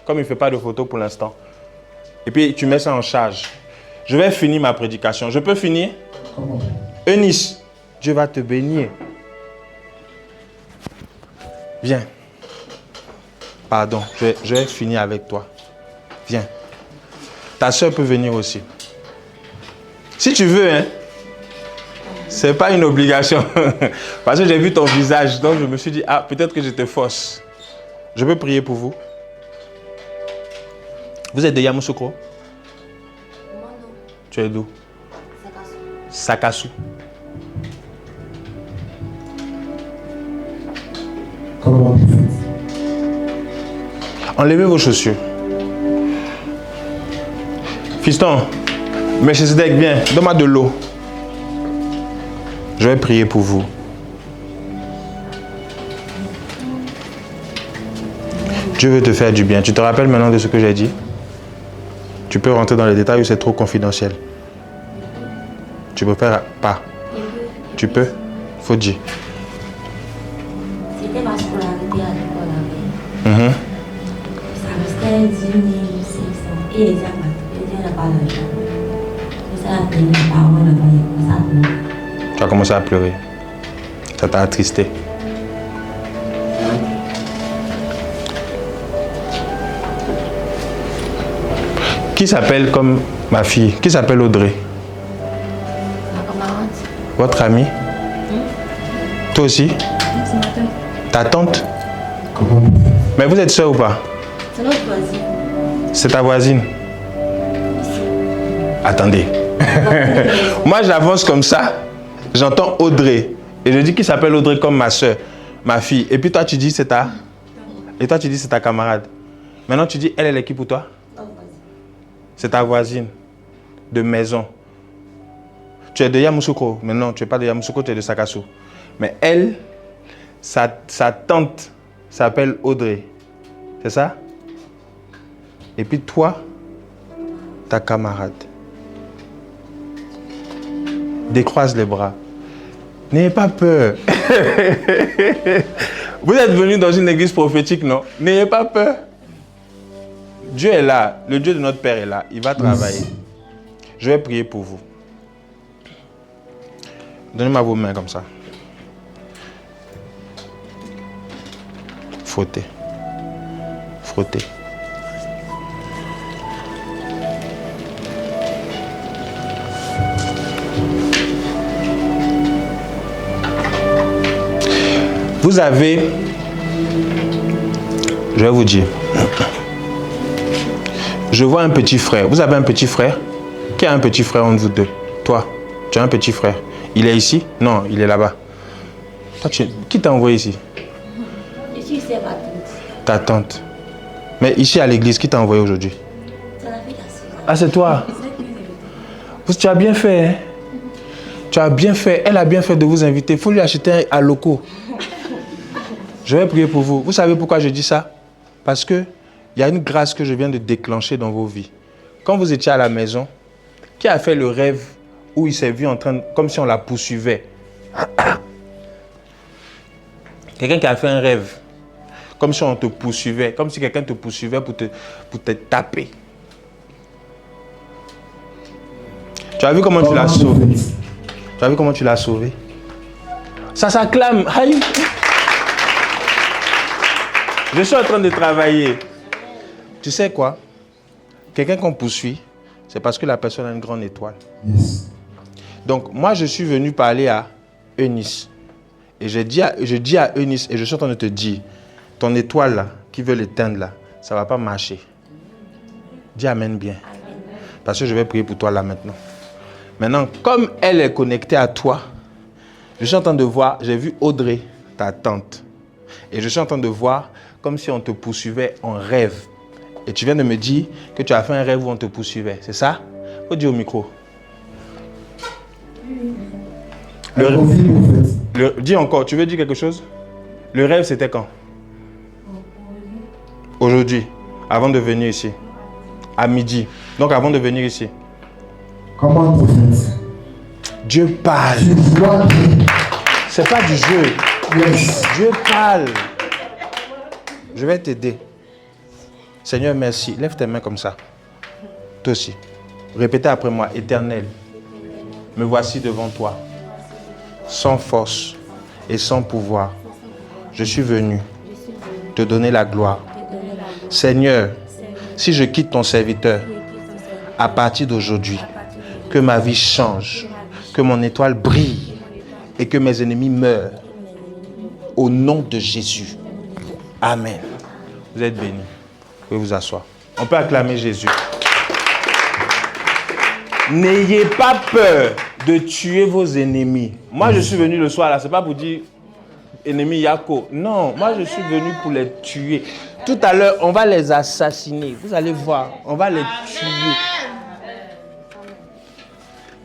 comme il ne fait pas de photo pour l'instant. Et puis tu mets ça en charge. Je vais finir ma prédication. Je peux finir? Comment? Eunice, Dieu va te bénir. Viens. Pardon, je vais finir avec toi. Viens. Ta soeur peut venir aussi. Si tu veux, hein. C'est pas une obligation. Parce que j'ai vu ton visage, donc je me suis dit, ah, peut-être que je te force. Je peux prier pour vous? Vous êtes de Yamoussoukro? Moi non. Tu es d'où? Sakassou. Sakassou. Comment? Enlevez vos chaussures. Fiston, Melchizedek, viens, donne-moi de l'eau. Je vais prier pour vous. Dieu veut te faire du bien. Tu te rappelles maintenant de ce que j'ai dit? Tu peux rentrer dans les détails ou c'est trop confidentiel? Tu préfères pas? Tu peux? Faut dire. C'était ma scolarité à l'école avec. Ça restait 10 500. Et les gens n'avaient pas d'argent. Ça a tenu mes parents là-bas. Ça a tenu. Tu as commencé à pleurer. Ça t'a attristé. Qui s'appelle comme ma fille? Qui s'appelle Audrey? Ma camarade. Votre amie? Toi aussi? C'est ma tante. Ta tante? Comment? Mais vous êtes sœur ou pas? C'est notre voisine. C'est ta voisine? Attendez. Moi, j'avance comme ça. J'entends Audrey. Et je dis qu'il s'appelle Audrey comme ma soeur, ma fille. Et puis toi, tu dis c'est ta... Et toi, tu dis c'est ta camarade. Maintenant, tu dis elle est qui pour toi? C'est ta voisine de maison. Tu es de Yamoussoukro. Mais non, tu n'es pas de Yamoussoukro, tu es de Sakassou. Mais elle, sa tante s'appelle Audrey. C'est ça? Et puis toi, ta camarade. Décroise les bras. N'ayez pas peur. Vous êtes venu dans une église prophétique, non? N'ayez pas peur. Dieu est là. Le Dieu de notre Père est là. Il va travailler. Je vais prier pour vous. Donnez-moi vos mains comme ça. Frottez. Frottez. Vous avez, je vais vous dire, je vois un petit frère. Vous avez un petit frère? Qui a un petit frère entre vous deux? Toi, tu as un petit frère. Il est ici? Non, il est là-bas. Qui t'a envoyé ici? Ici, c'est ma tante. Ta tante. Mais ici à l'église, qui t'a envoyé aujourd'hui? C'est la fille d'Assise. Ah, c'est toi? Tu as bien fait, hein? Tu as bien fait. Elle a bien fait de vous inviter. Il faut lui acheter un loco. Je vais prier pour vous. Vous savez pourquoi je dis ça? Parce qu'il y a une grâce que je viens de déclencher dans vos vies. Quand vous étiez à la maison, qui a fait le rêve où il s'est vu en train, comme si on la poursuivait? Quelqu'un qui a fait un rêve, comme si on te poursuivait, comme si quelqu'un te poursuivait pour te taper. Tu as vu comment tu l'as sauvé? Tu as vu comment tu l'as sauvé? Ça s'acclame. Aïe! Je suis en train de travailler. Tu sais quoi? Quelqu'un qu'on poursuit, c'est parce que la personne a une grande étoile. Yes. Donc, moi, je suis venu parler à Eunice. Et je dis à Eunice, et je suis en train de te dire, ton étoile là, qui veut l'éteindre là, ça ne va pas marcher. Dis Amen bien. Parce que je vais prier pour toi là maintenant. Maintenant, comme elle est connectée à toi, je suis en train de voir, j'ai vu Audrey, ta tante. Et je suis en train de voir comme si on te poursuivait en rêve. Et tu viens de me dire que tu as fait un rêve où on te poursuivait. C'est ça? Faut dire au micro. Dis encore, tu veux dire quelque chose? Le rêve, c'était quand? Aujourd'hui, avant de venir ici. À midi. Donc avant de venir ici. Comment prophète? Dieu parle. C'est pas du jeu. Yes. Dieu parle. Je vais t'aider. Seigneur, merci. Lève tes mains comme ça. Toi aussi. Répétez après moi. Éternel, me voici devant toi. Sans force et sans pouvoir. Je suis venu te donner la gloire. Seigneur, si je quitte ton serviteur, à partir d'aujourd'hui, que ma vie change, que mon étoile brille et que mes ennemis meurent. Au nom de Jésus. Amen. Vous êtes bénis. Vous pouvez vous asseoir. On peut acclamer Jésus. N'ayez pas peur de tuer vos ennemis. Moi, je suis venu le soir là, c'est pas pour dire ennemi Yako. Non, moi, je suis venu pour les tuer. Tout à l'heure, on va les assassiner. Vous allez voir, on va les tuer.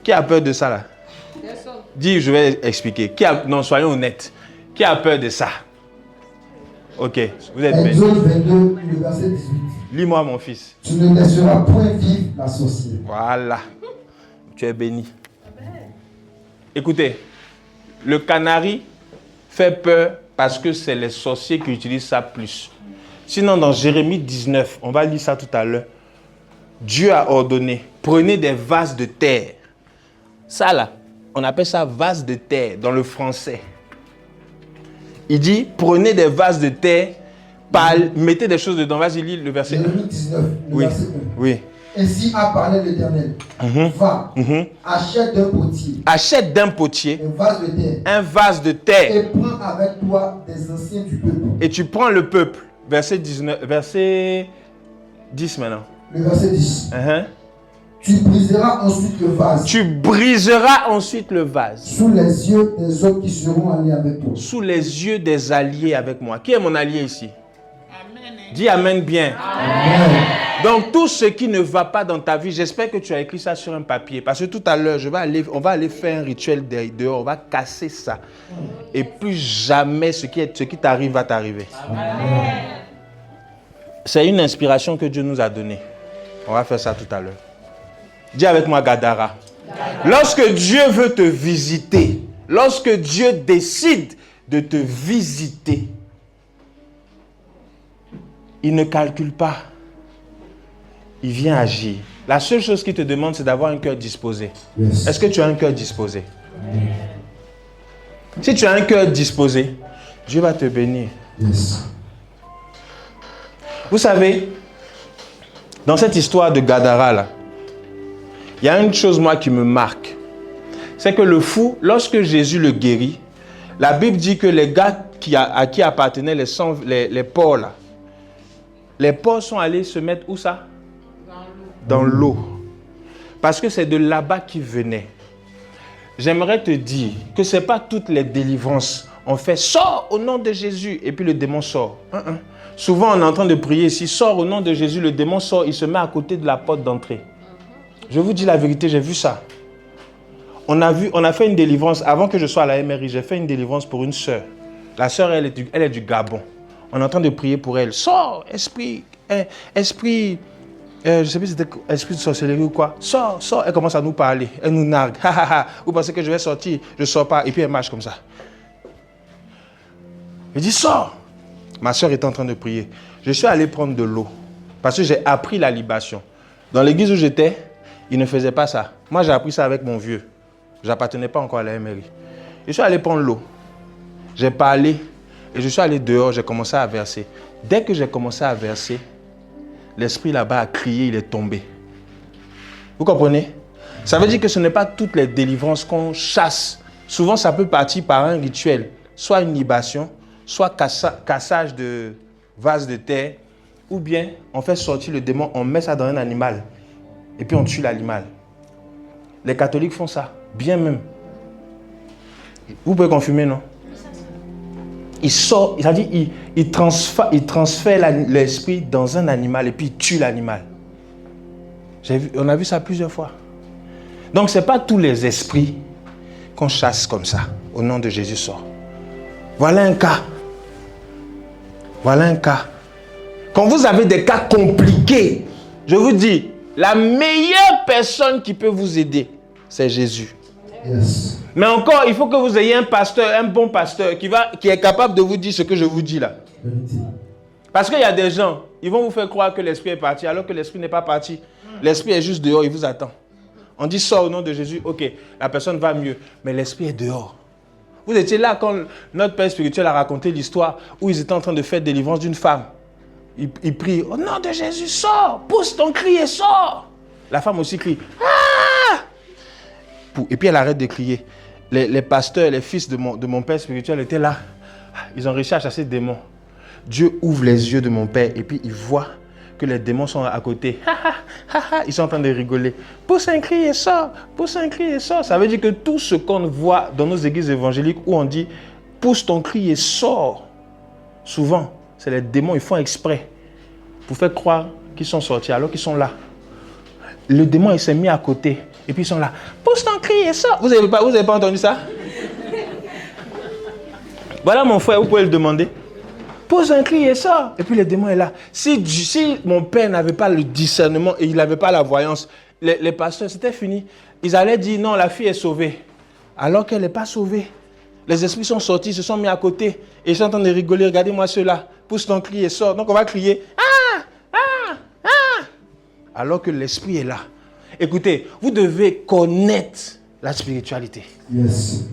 Qui a peur de ça là? Dis, je vais expliquer. Non, soyons honnêtes. Qui a peur de ça? Ok, vous êtes bénis. Exode 22, le verset 18. Lis-moi, mon fils. Tu ne laisseras point vivre la sorcière. Voilà. Tu es béni. Écoutez, le canari fait peur parce que c'est les sorciers qui utilisent ça plus. Sinon, dans Jérémie 19, on va lire ça tout à l'heure. Dieu a ordonné, prenez des vases de terre. Ça là, on appelle ça vase de terre dans le français. Il dit, prenez des vases de terre, mettez des choses dedans. Vas-y, lis le verset. Jérémie 19, le Oui, verset 1. oui. Ainsi a parlé l'Éternel. Va, achète d'un potier. Achète d'un potier un vase de terre. Et prends avec toi des anciens du peuple. Et tu prends le peuple. Verset 10 maintenant. Le verset 10. Tu briseras ensuite le vase. Tu briseras ensuite le vase. Sous les yeux des autres qui seront alliés avec toi. Sous les yeux des alliés avec moi. Qui est mon allié ici? Amen. Dis Amen bien. Amen. Donc tout ce qui ne va pas dans ta vie, j'espère que tu as écrit ça sur un papier. Parce que tout à l'heure, on va aller faire un rituel dehors. On va casser ça. Et plus jamais ce qui t'arrive va t'arriver. C'est une inspiration que Dieu nous a donnée. On va faire ça tout à l'heure. Dis avec moi Gadara. Lorsque Dieu veut te visiter, lorsque Dieu décide de te visiter, il ne calcule pas. Il vient agir. La seule chose qu'il te demande, c'est d'avoir un cœur disposé. Yes. Est-ce que tu as un cœur disposé? Si tu as un cœur disposé, Dieu va te bénir. Yes. Vous savez, dans cette histoire de Gadara là, il y a une chose, moi, qui me marque. C'est que le fou, lorsque Jésus le guérit, la Bible dit que les gars à qui appartenaient les porcs, là, les porcs sont allés se mettre où ça? Dans l'eau. Parce que c'est de là-bas qu'ils venaient. J'aimerais te dire que ce n'est pas toutes les délivrances. On fait « sors au nom de Jésus » et puis le démon sort. Souvent, on est en train de prier ici « sors au nom de Jésus », le démon sort, il se met à côté de la porte d'entrée. Je vous dis la vérité, j'ai vu ça. On a fait une délivrance, avant que je sois à la MRI, j'ai fait une délivrance pour une sœur. La sœur, elle est du Gabon. On est en train de prier pour elle. Sors, esprit, je ne sais plus si c'était esprit de sorcellerie ou quoi. Sors. Elle commence à nous parler. Elle nous nargue. Vous pensez que je vais sortir? Je ne sors pas. Et puis elle marche comme ça. Elle dit, sors. Ma sœur était en train de prier. Je suis allé prendre de l'eau. Parce que j'ai appris la libation. Dans l'église où j'étais, ils ne faisaient pas ça. Moi, j'ai appris ça avec mon vieux. Je n'appartenais pas encore à la MRI. Je suis allé prendre l'eau. J'ai parlé. Et je suis allé dehors, j'ai commencé à verser. Dès que j'ai commencé à verser, l'esprit là-bas a crié, il est tombé. Vous comprenez? Ça veut dire que ce n'est pas toutes les délivrances qu'on chasse. Souvent, ça peut partir par un rituel. Soit une libation, soit cassage de vase de terre, ou bien on fait sortir le démon, on met ça dans un animal, et puis on tue l'animal. Les catholiques font ça, bien même. Vous pouvez confirmer, non? Il sort, c'est-à-dire il transfère l'esprit dans un animal et puis il tue l'animal. On a vu ça plusieurs fois. Donc ce n'est pas tous les esprits qu'on chasse comme ça, au nom de Jésus sort. Voilà un cas. Voilà un cas. Quand vous avez des cas compliqués, je vous dis, la meilleure personne qui peut vous aider, c'est Jésus. Yes. Mais encore, il faut que vous ayez un pasteur, un bon pasteur qui est capable de vous dire ce que je vous dis là. Parce qu'il y a des gens, ils vont vous faire croire que l'esprit est parti, alors que l'esprit n'est pas parti. L'esprit est juste dehors, il vous attend. On dit sors au nom de Jésus, ok, la personne va mieux, mais l'esprit est dehors. Vous étiez là quand notre père spirituel a raconté l'histoire où ils étaient en train de faire délivrance d'une femme. Il prie, au nom de Jésus, sors, pousse ton cri et sors. La femme aussi crie, ah! Et puis elle arrête de crier. Les pasteurs, les fils de mon père spirituel étaient là. Ils ont réussi à chasser des démons. Dieu ouvre les yeux de mon père et puis il voit que les démons sont à côté. Ils sont en train de rigoler. Pousse un cri et sors. Pousse un cri et sors. Ça veut dire que tout ce qu'on voit dans nos églises évangéliques où on dit pousse ton cri et sors. Souvent, c'est les démons, ils font exprès pour faire croire qu'ils sont sortis alors qu'ils sont là. Le démon, il s'est mis à côté. Et puis ils sont là. Pousse ton cri et sors. Vous n'avez pas entendu ça? Voilà mon frère, vous pouvez le demander. Pousse un cri et sors. Et puis le démon est là. Si mon père n'avait pas le discernement et il n'avait pas la voyance, les pasteurs, c'était fini. Ils allaient dire non, la fille est sauvée. Alors qu'elle n'est pas sauvée. Les esprits sont sortis, ils se sont mis à côté. Et ils sont en train de rigoler. Regardez-moi ceux-là. Pousse ton cri et sors. Donc on va crier. Ah! Ah! Ah! Alors que l'esprit est là. Écoutez, vous devez connaître la spiritualité. Yes.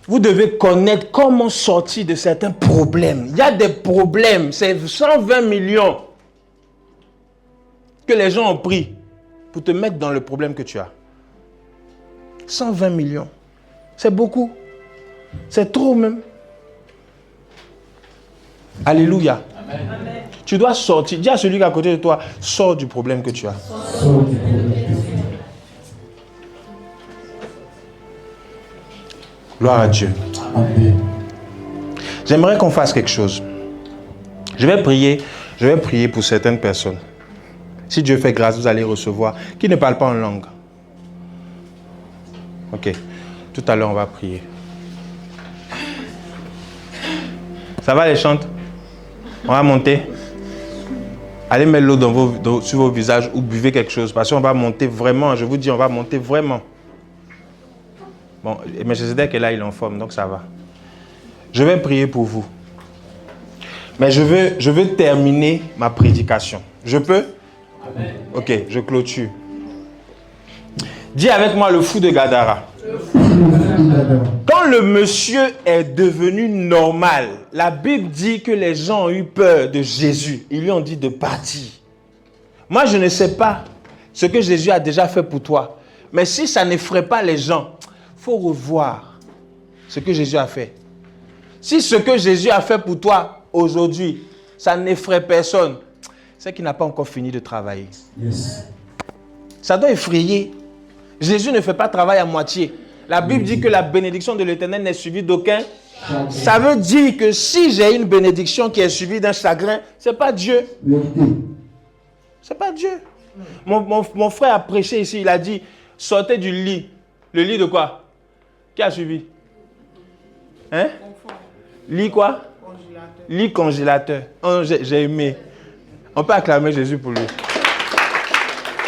Vous devez connaître comment sortir de certains problèmes. Il y a des problèmes. C'est 120 millions que les gens ont pris pour te mettre dans le problème que tu as. 120 millions. C'est beaucoup. C'est trop même. Alléluia. Amen. Tu dois sortir. Dis à celui qui est à côté de toi, sors du problème que tu as. Sors du problème. Gloire à Dieu. Amen. J'aimerais qu'on fasse quelque chose. Je vais prier pour certaines personnes. Si Dieu fait grâce, vous allez recevoir. Qui ne parle pas en langue? Ok. Tout à l'heure, on va prier. Ça va les chantes? On va monter. Allez mettre l'eau sur vos visages ou buvez quelque chose. Parce qu'on va monter vraiment. Je vous dis, on va monter vraiment. Bon, mais je sais que là, il est en forme, donc ça va. Je vais prier pour vous. Mais je veux terminer ma prédication. Je peux? Amen. Ok, je clôture. Dis avec moi le fou de Gadara. Quand le monsieur est devenu normal, la Bible dit que les gens ont eu peur de Jésus. Ils lui ont dit de partir. Moi, je ne sais pas ce que Jésus a déjà fait pour toi. Mais si ça n'effraie pas les gens, il faut revoir ce que Jésus a fait. Si ce que Jésus a fait pour toi aujourd'hui, ça n'effraie personne, c'est qu'il n'a pas encore fini de travailler. Yes. Ça doit effrayer. Jésus ne fait pas travail à moitié. La Bible dit que la bénédiction de l'Éternel n'est suivie d'aucun. Ça veut dire que si j'ai une bénédiction qui est suivie d'un chagrin, ce n'est pas Dieu. Ce n'est pas Dieu. Mon frère a prêché ici, il a dit, sortez du lit. Le lit de quoi? Qui a suivi? Hein? Lit quoi? Congélateur. Lit congélateur. Oh, j'ai aimé. On peut acclamer Jésus pour lui.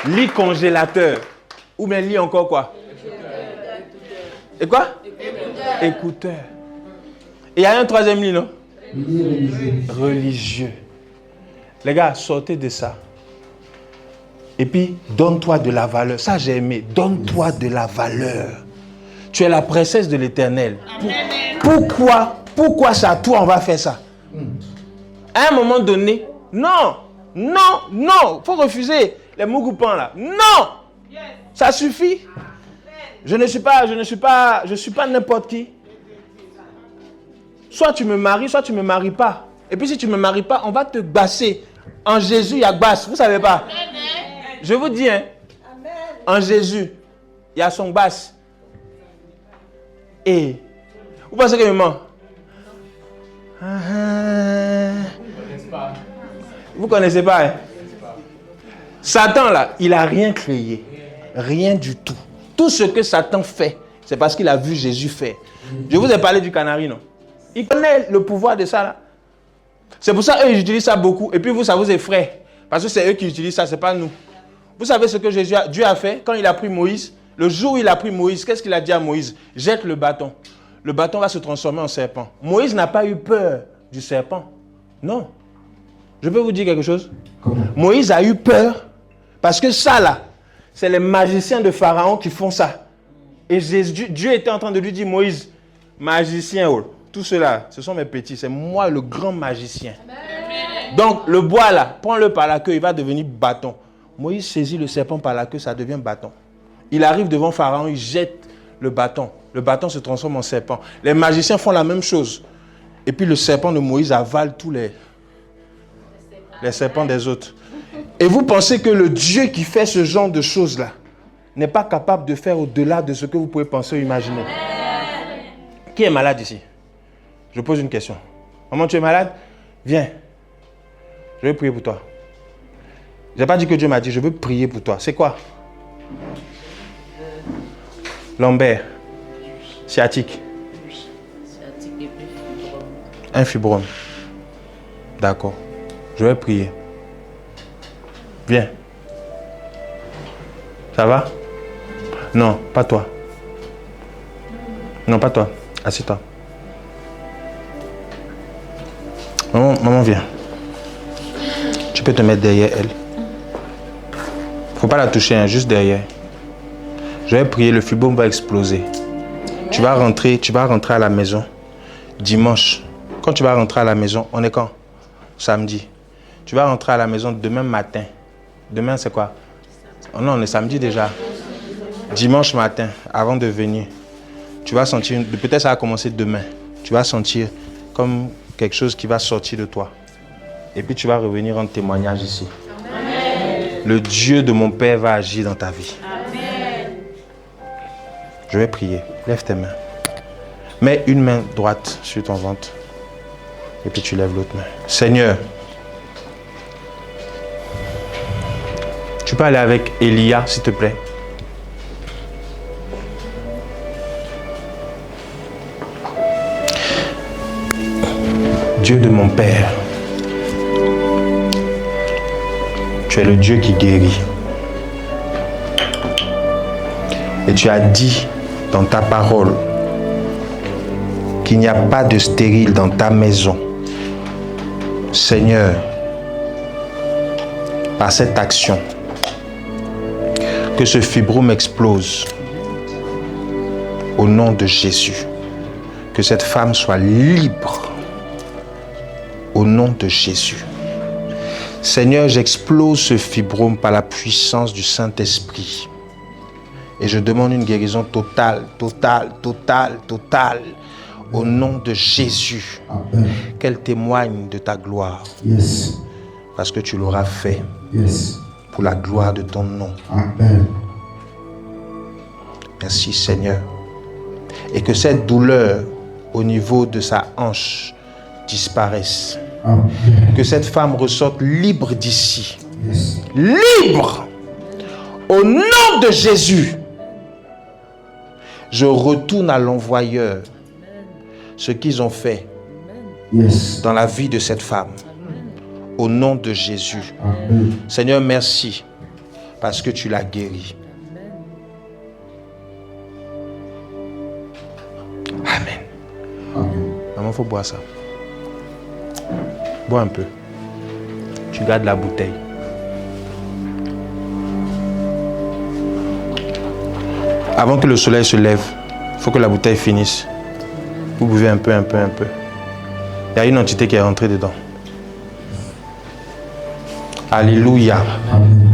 Lit congélateur. Ou bien lit encore quoi? Et quoi? Écouteur. Et il y a un troisième lit, non? Religieux. Les gars, sortez de ça. Et puis, donne-toi de la valeur. Ça, j'ai aimé. Donne-toi de la valeur. Tu es la princesse de l'Éternel. Pourquoi ça? Toi, on va faire ça. À un moment donné, non. Il faut refuser les mougoupans là. Non. Ça suffit. Je ne suis pas n'importe qui. Soit tu me maries, soit tu ne me maries pas. Et puis si tu ne me maries pas, on va te basser. En Jésus, il y a basse. Vous ne savez pas. Je vous dis, hein, en Jésus, Il y a son basse. Et vous pensez que je mens? Vous connaissez pas, hein? Satan là, il a rien créé. Rien du tout. Tout ce que Satan fait, c'est parce qu'il a vu Jésus faire. Je vous ai parlé du canari, non? Il connaît le pouvoir de ça là. C'est pour ça qu'eux, ils utilisent ça beaucoup. Et puis vous, ça vous effraie. Parce que c'est eux qui utilisent ça, c'est pas nous. Vous savez ce que Dieu a fait quand il a pris Moïse? Le jour où il a pris Moïse, qu'est-ce qu'il a dit à Moïse? Jette le bâton. Le bâton va se transformer en serpent. Moïse n'a pas eu peur du serpent. Non. Je peux vous dire quelque chose? Comment? Moïse a eu peur parce que ça là, c'est les magiciens de Pharaon qui font ça. Et Dieu était en train de lui dire, Moïse, magicien, tout cela, ce sont mes petits, c'est moi le grand magicien. Amen. Donc le bois là, prends-le par la queue, il va devenir bâton. Moïse saisit le serpent par la queue, ça devient bâton. Il arrive devant Pharaon, il jette le bâton. Le bâton se transforme en serpent. Les magiciens font la même chose. Et puis le serpent de Moïse avale tous les serpents des autres. Et vous pensez que le Dieu qui fait ce genre de choses-là n'est pas capable de faire au-delà de ce que vous pouvez penser ou imaginer? Amen. Qui est malade ici? Je pose une question. Maman, tu es malade? Viens. Je vais prier pour toi. Je n'ai pas dit que Dieu m'a dit, je veux prier pour toi. C'est quoi? Lombaire. Sciatique. Sciatique et puis fibrome. Un fibrome. D'accord. Je vais prier. Viens. Ça va? Non, pas toi. Non, pas toi. Assieds-toi. Maman, viens. Tu peux te mettre derrière elle. Faut pas la toucher, hein, juste derrière. Je vais prier, le fibrome va exploser. Tu vas rentrer à la maison dimanche. Quand tu vas rentrer à la maison, on est quand? Samedi. Tu vas rentrer à la maison demain matin. Demain, c'est quoi? Oh non, on est samedi déjà. Dimanche matin, avant de venir, tu vas sentir, peut-être ça va commencer demain, tu vas sentir comme quelque chose qui va sortir de toi. Et puis tu vas revenir en témoignage ici. Amen. Le Dieu de mon Père va agir dans ta vie. Amen. Je vais prier. Lève tes mains. Mets une main droite sur ton ventre. Et puis tu lèves l'autre main. Seigneur, tu peux aller avec Elia, s'il te plaît. Dieu de mon Père, tu es le Dieu qui guérit. Et tu as dit dans ta parole qu'il n'y a pas de stérile dans ta maison. Seigneur, par cette action, que ce fibrome explose au nom de Jésus. Que cette femme soit libre au nom de Jésus. Seigneur, j'explose ce fibrome par la puissance du Saint-Esprit. Et je demande une guérison totale, au nom de Jésus. Amen. Qu'elle témoigne de ta gloire. Yes. Parce que tu l'auras fait. Yes. Pour la gloire de ton nom. Amen. Merci Seigneur. Et que cette douleur au niveau de sa hanche disparaisse. Amen. Que cette femme ressorte libre d'ici. Yes. Libre. Au nom de Jésus. Je retourne à l'envoyeur ce qu'ils ont fait Yes. dans la vie de cette femme. Au nom de Jésus. Amen. Seigneur, merci parce que tu l'as guéri. Amen. Amen. Maman, il faut boire ça. Bois un peu. Tu gardes la bouteille. Avant que le soleil se lève, il faut que la bouteille finisse. Vous buvez un peu. Il y a une entité qui est rentrée dedans. Alléluia. Amen.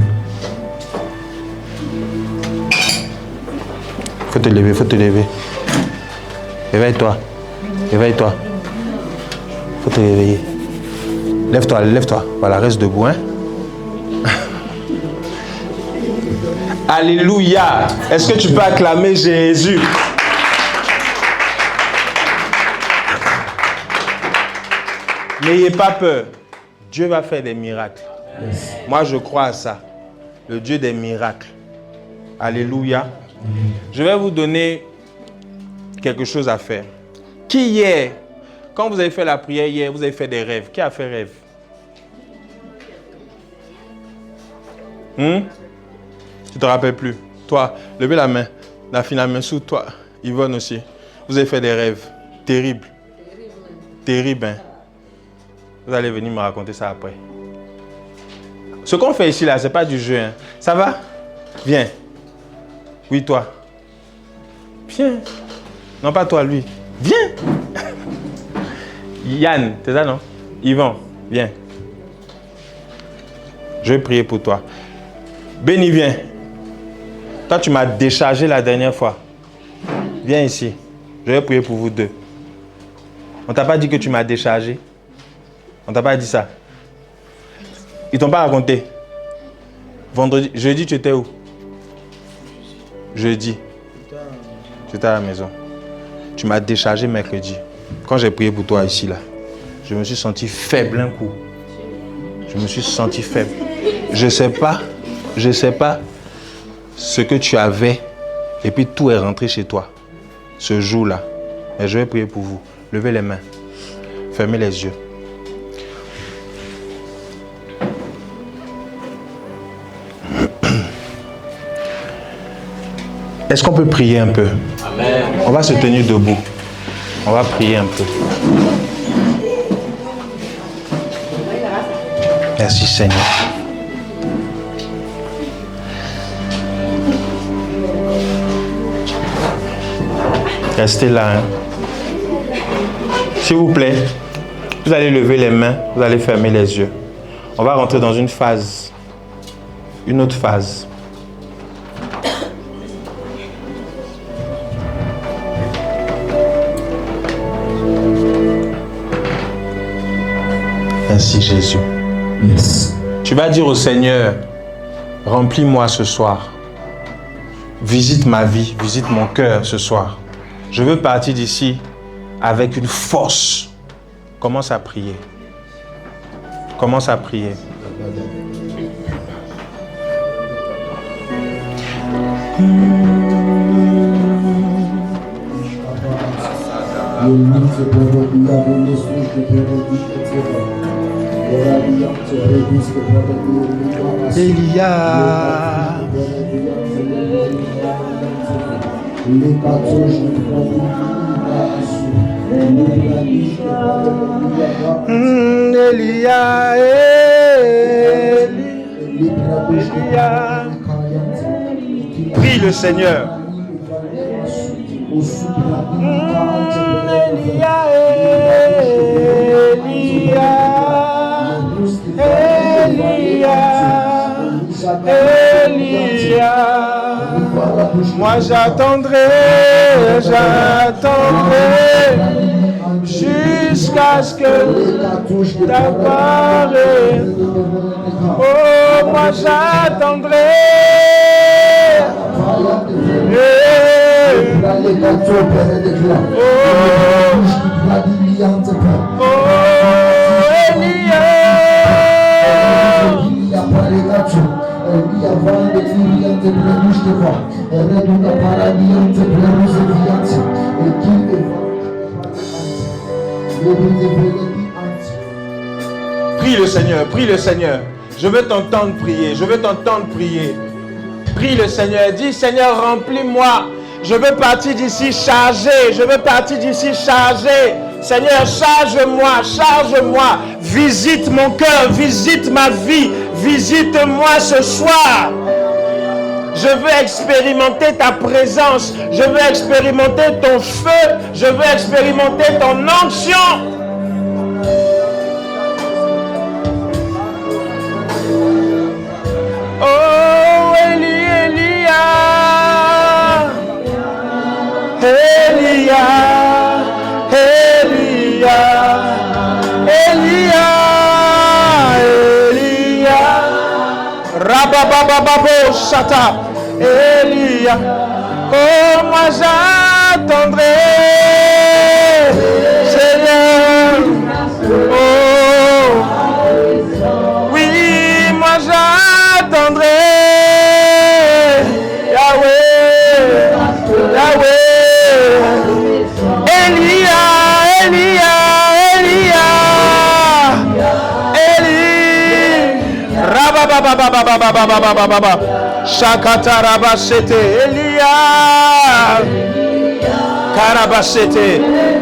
Faut te lever. Réveille-toi. Faut te réveiller. Lève-toi. Voilà, reste debout. Hein? Alléluia. Est-ce que tu peux acclamer Jésus? N'ayez pas peur. Dieu va faire des miracles. Moi, je crois à ça. Le Dieu des miracles. Alléluia. Je vais vous donner quelque chose à faire. Qui hier, quand vous avez fait la prière hier, vous avez fait des rêves. Qui a fait rêve? Tu te rappelles plus? Toi, levez la main. La fille, la main sous toi. Yvonne aussi. Vous avez fait des rêves terribles. Terribles, hein? Vous allez venir me raconter ça après. Ce qu'on fait ici, là, ce n'est pas du jeu. Hein. Ça va? Viens. Oui, toi. Viens. Non, pas toi, lui. Viens. Yann, c'est ça, non? Yvan, viens. Je vais prier pour toi. Béni, viens. Toi, tu m'as déchargé la dernière fois. Viens ici. Je vais prier pour vous deux. On ne t'a pas dit que tu m'as déchargé? On ne t'a pas dit ça? Ils ne t'ont pas raconté? Vendredi, jeudi, tu étais où? Jeudi. Tu étais à la maison. Tu m'as déchargé mercredi. Quand j'ai prié pour toi ici, là, je me suis senti faible un coup. Je me suis senti faible. Je ne sais pas ce que tu avais et puis tout est rentré chez toi ce jour-là. Et je vais prier pour vous. Levez les mains. Fermez les yeux. Est-ce qu'on peut prier un peu? Amen. On va se tenir debout. On va prier un peu. Merci Seigneur. Restez là. Hein. S'il vous plaît, vous allez lever les mains, vous allez fermer les yeux. On va rentrer dans une phase, une autre phase. Merci Jésus. Yes. Tu vas dire au Seigneur, remplis-moi ce soir. Visite ma vie, visite mon cœur ce soir. Je veux partir d'ici avec une force. Commence à prier. Commence à prier. Elia. Elia, Elia. Prie le Seigneur. Elia, Elia, Elia. Moi j'attendrai jusqu'à ce que t'apparaisses. Oh, moi j'attendrai. Prie le Seigneur, prie le Seigneur. Je veux t'entendre prier, je veux t'entendre prier. Prie le Seigneur, dis Seigneur, remplis-moi. Je veux partir d'ici chargé, je veux partir d'ici chargé. Seigneur, charge-moi, charge-moi. Visite mon cœur, visite ma vie, visite-moi ce soir. Je veux expérimenter ta présence, je veux expérimenter ton feu, je veux expérimenter ton onction. Oh, Elia, Elia, Elia, Elia, Elia, Rababababo Shata. Elia. Oh, moi j'attendrai, Seigneur. Oh, oui, moi j'attendrai, Yahweh, Yahweh. Elia, Elia, Elia, Eli. Rabababababababababababa. Shakata rabasete, Elia. Karabasete.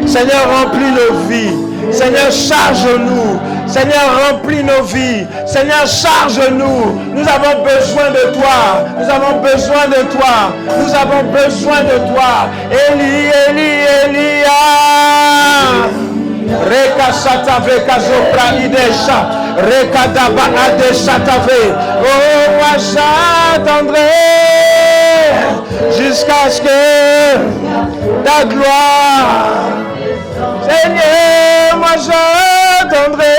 Seigneur, remplis nos vies. Seigneur, charge-nous. Seigneur, remplis nos vies. Seigneur, charge-nous. Nous avons besoin de toi. Nous avons besoin de toi. Nous avons besoin de toi. Eli, Eli, Elia. Reka satave kazopra idesha. Reka daba adesha tave. Oh, moi j'attendrai jusqu'à ce que ta gloire, Seigneur, moi j'attendrai.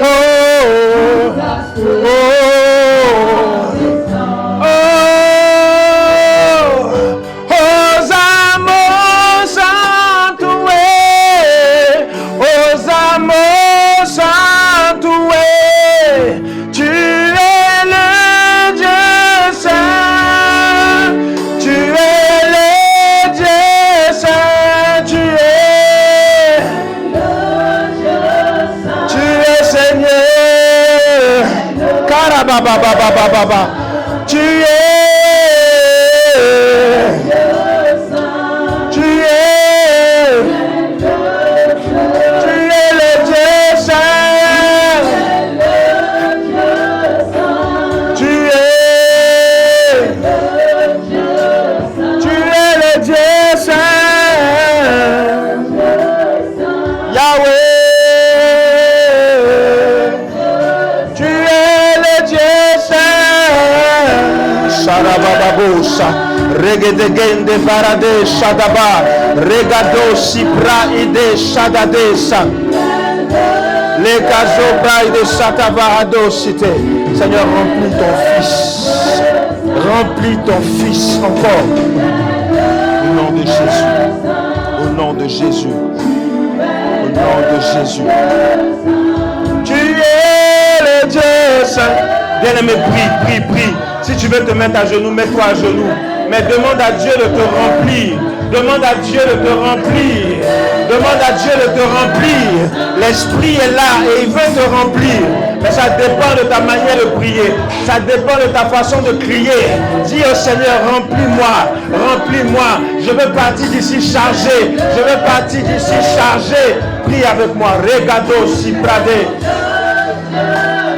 Oh, oh, oh, oh, aux amours santoués, aux amours santoués, tu es le Dieu saint, tu es le Dieu saint, tu es Seigneur, Karababababababa, tu es le Dieu saint, tu es le Dieu saint, Yahweh, tu es le Dieu saint. Sharabababosa, regedegende varade shadaba, regado sipra ide shadadesa, les kazobra ide satavahado cité. Seigneur, remplis ton fils. Remplis ton fils encore. Au nom de Jésus. Au nom de Jésus. Au nom de Jésus. Tu es le Dieu saint. Bien-aimé, prie, prie, prie. Si tu veux te mettre à genoux, mets-toi à genoux. Mais demande à Dieu de te remplir. Demande à Dieu de te remplir. Demande à Dieu de te remplir. L'Esprit est là et il veut te remplir. Mais ça dépend de ta manière de prier. Ça dépend de ta façon de crier. Dis au Seigneur, remplis-moi. Remplis-moi. Je veux partir d'ici chargé. Je veux partir d'ici chargé. Prie avec moi. Regado si pradé.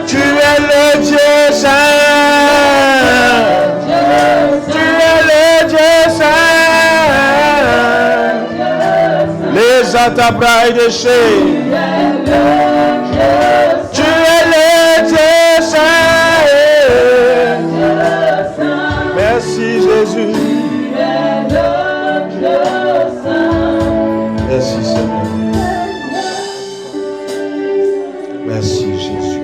Tu es le Dieu saint. Tu es le Dieu saint. Les atabras et déchets. Tu es le Dieu saint. Merci Jésus. Merci Seigneur. Merci Jésus.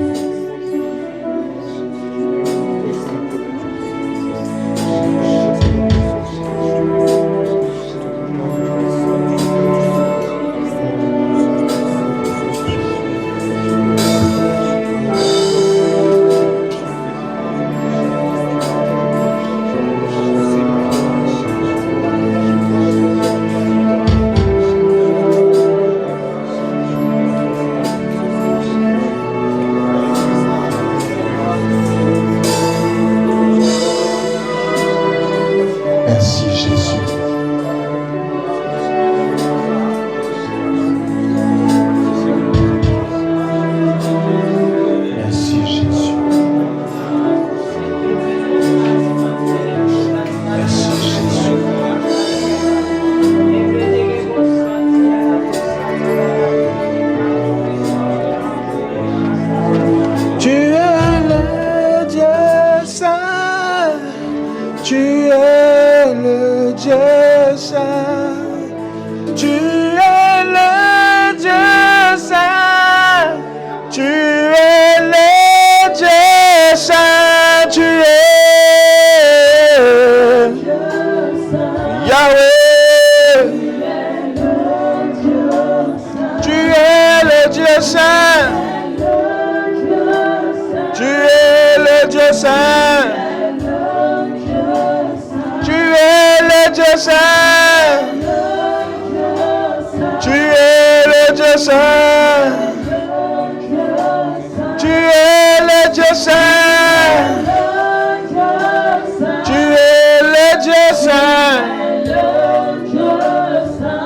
Yahweh. Tu es le Dieu saint. Tu es le Dieu saint. Tu es le Dieu saint. Tu es le Dieu saint. Tu es le Dieu saint. Tu es le Dieu saint.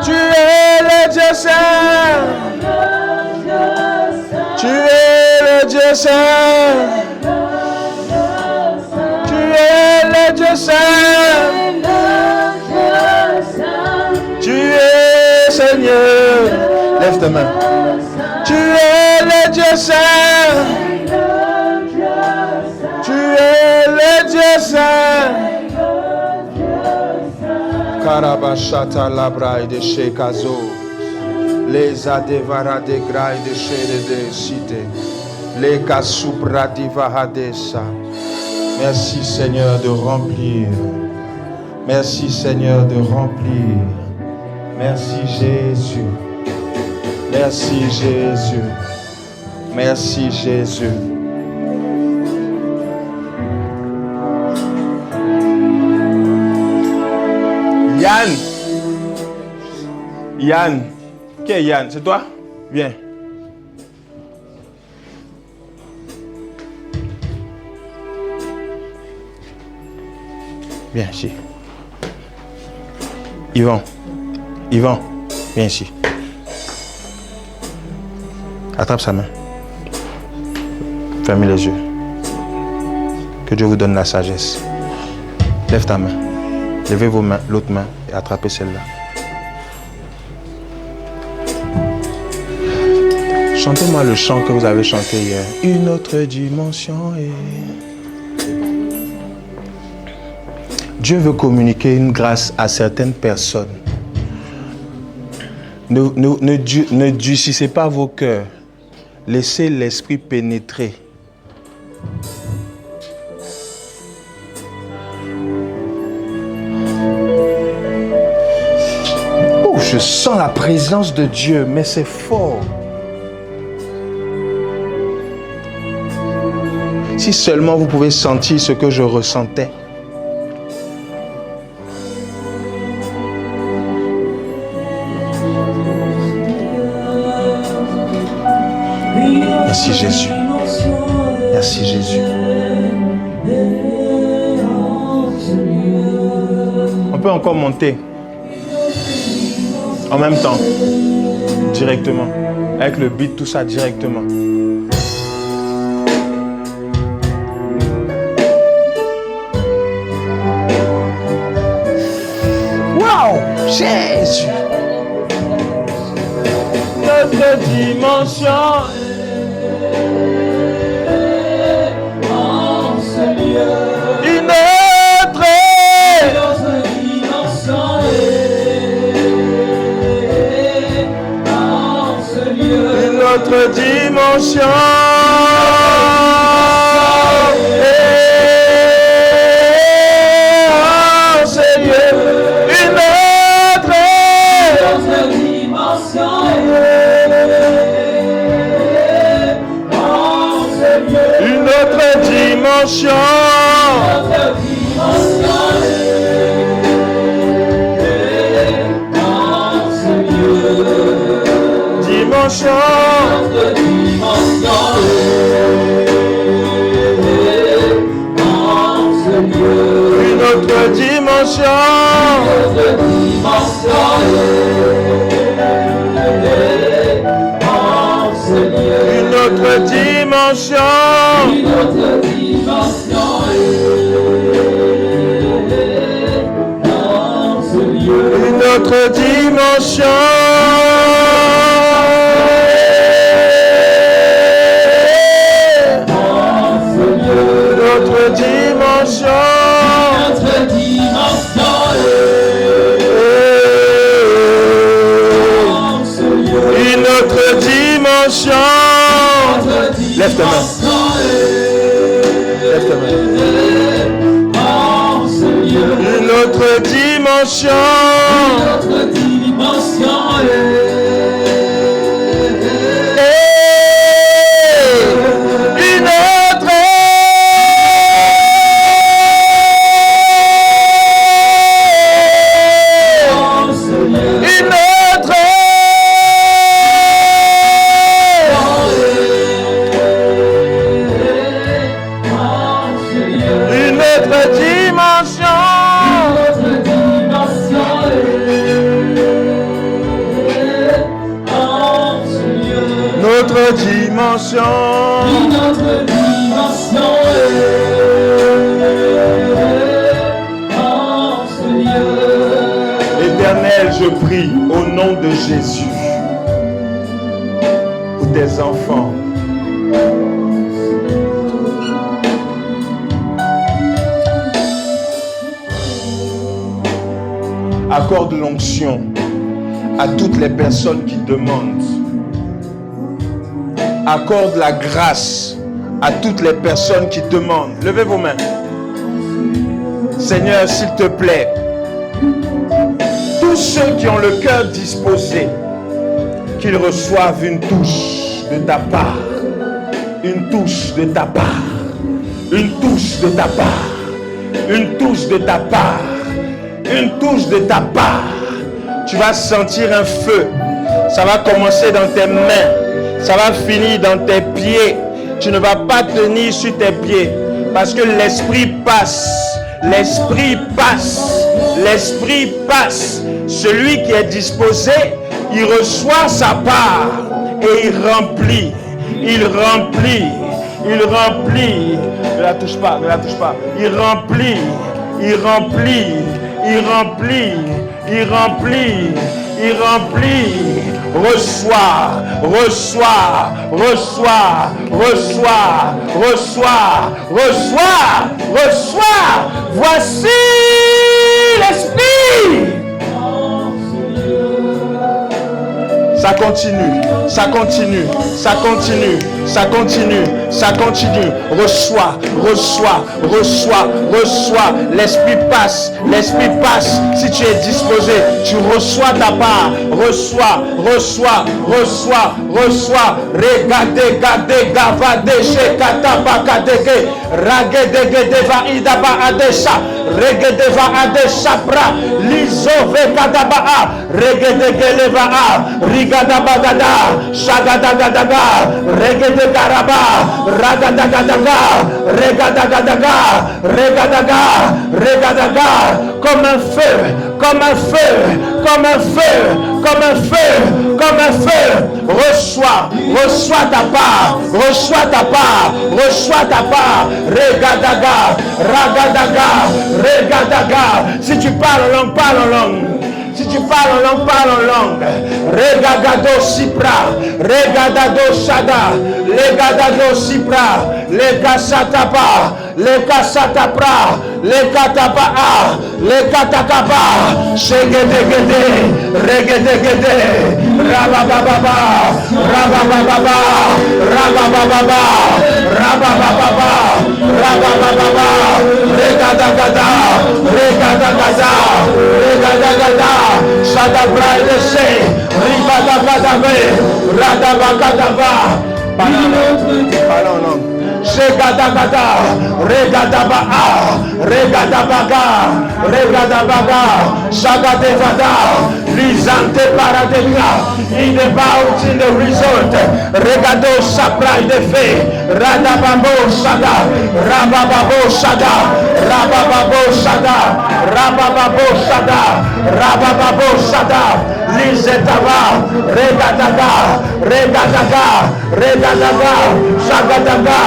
Tu es le Dieu saint. Tu es le Dieu saint. Tu es le Dieu saint. Tu es Seigneur. Lève ta main. Tu es le Dieu saint. Tu es le Dieu saint. Karabashata labrai de Shekazo. Les adevara de grai de Shede de Cité. Les kasupra divahadesa. Merci Seigneur de remplir. Merci Seigneur de remplir. Merci Jésus. Merci Jésus. Merci Jésus. Yann. Yann. Qui est Yann? C'est toi? Viens. Viens ici. Yvan. Yvan, viens ici. Attrape sa main. Fermez les yeux. Que Dieu vous donne la sagesse. Lève ta main. Levez vos mains, l'autre main et attrapez celle-là. Chantez-moi le chant que vous avez chanté hier. Une autre dimension et... Dieu veut communiquer une grâce à certaines personnes. Ne durcissez pas vos cœurs. Laissez l'esprit pénétrer. Oh, je sens la présence de Dieu, mais c'est fort. Si seulement vous pouvez sentir ce que je ressentais. Merci Jésus. Merci Jésus. On peut encore monter. En même temps. Directement. Avec le beat, tout ça directement. Wow! Jésus! Notre dimension. Une autre dimension une autre dimension en ce lieu une autre dimension une autre dimension. Dimension. Une autre dimension. Une autre dimension. Une autre dimension. Une autre dimension. Notre dimension. Notre dimension. Une autre dimension. Lève ta main. Lève ta main. Une autre dimension. dimension. Une autre dimension. Une autre. Notre dimension. Une autre dimension en ce lieu. Éternel, je prie au nom de Jésus pour tes enfants. Accorde l'onction à toutes les personnes qui demandent. Accorde la grâce à toutes les personnes qui demandent. Levez vos mains. Seigneur, s'il te plaît, tous ceux qui ont le cœur disposé, qu'ils reçoivent une touche de ta part. Une touche de ta part. Une touche de ta part. Une touche de ta part. Une touche de ta part. Tu vas sentir un feu. Ça va commencer dans tes mains. Ça va finir dans tes pieds. Tu ne vas pas tenir sur tes pieds. Parce que l'esprit passe. L'esprit passe. L'esprit passe. Celui qui est disposé, il reçoit sa part. Et il remplit. Il remplit. Il remplit. Ne la touche pas. Ne la touche pas. Il remplit. Il remplit. Il remplit. Il remplit. Il remplit. Reçois, reçois, reçois, reçois, reçois, reçois, reçois. Voici l'Esprit. Ça continue, ça continue, ça continue, ça continue, ça continue. Reçois, reçois, reçois, reçois. L'Esprit passe, l'Esprit passe. Si tu es disposé, tu reçois ta part. Reçois, reçois, reçois, reçois. Regardez, gardez, gavade, shekata bakadege, ragedege deva idaba adesha, regedeva adesha pra, lizove kadaba, regedege leva Rigadabagada, Shagadagadaga, Regedegaraba, Ragadagadaga, Regadagadaga, Regadaga, Regadaga, comme un feu, comme un feu, comme un feu, comme un feu, comme un feu. Reçois, reçois ta part, reçois ta part, reçois ta part. Regadaga, Ragadaga, Regadaga. Si tu parles en langue, parle en langue. Si tu parles en langue, parle en langue. Regadado Sipra, Regadado Shada, Legadado Sipra, Lekasatapa, Lekasatapra, Lekatapaa, Lekatakapa, Shegedegede, Regedegede, Rabababa, Rabababa, Rabababa, Rabababa, Rabababa, Regadagada, Regadagada, Regadagada. Shadabra Lese, Ribadabadabe, Radabakadaba, Pardon. Shegadagada, Regadabaa, Regadabaga, Regadabaga, Shagadevada, Lizante Paradega, in the bout in the result, Regado Sapra de Fe, Radababo Sada, Rabababo Sada, Rabababo Sada, Rabababo Sada, Rabababo Sada, Lizetava, Regadaga, Regadaga, Regadaga, Shagadaga,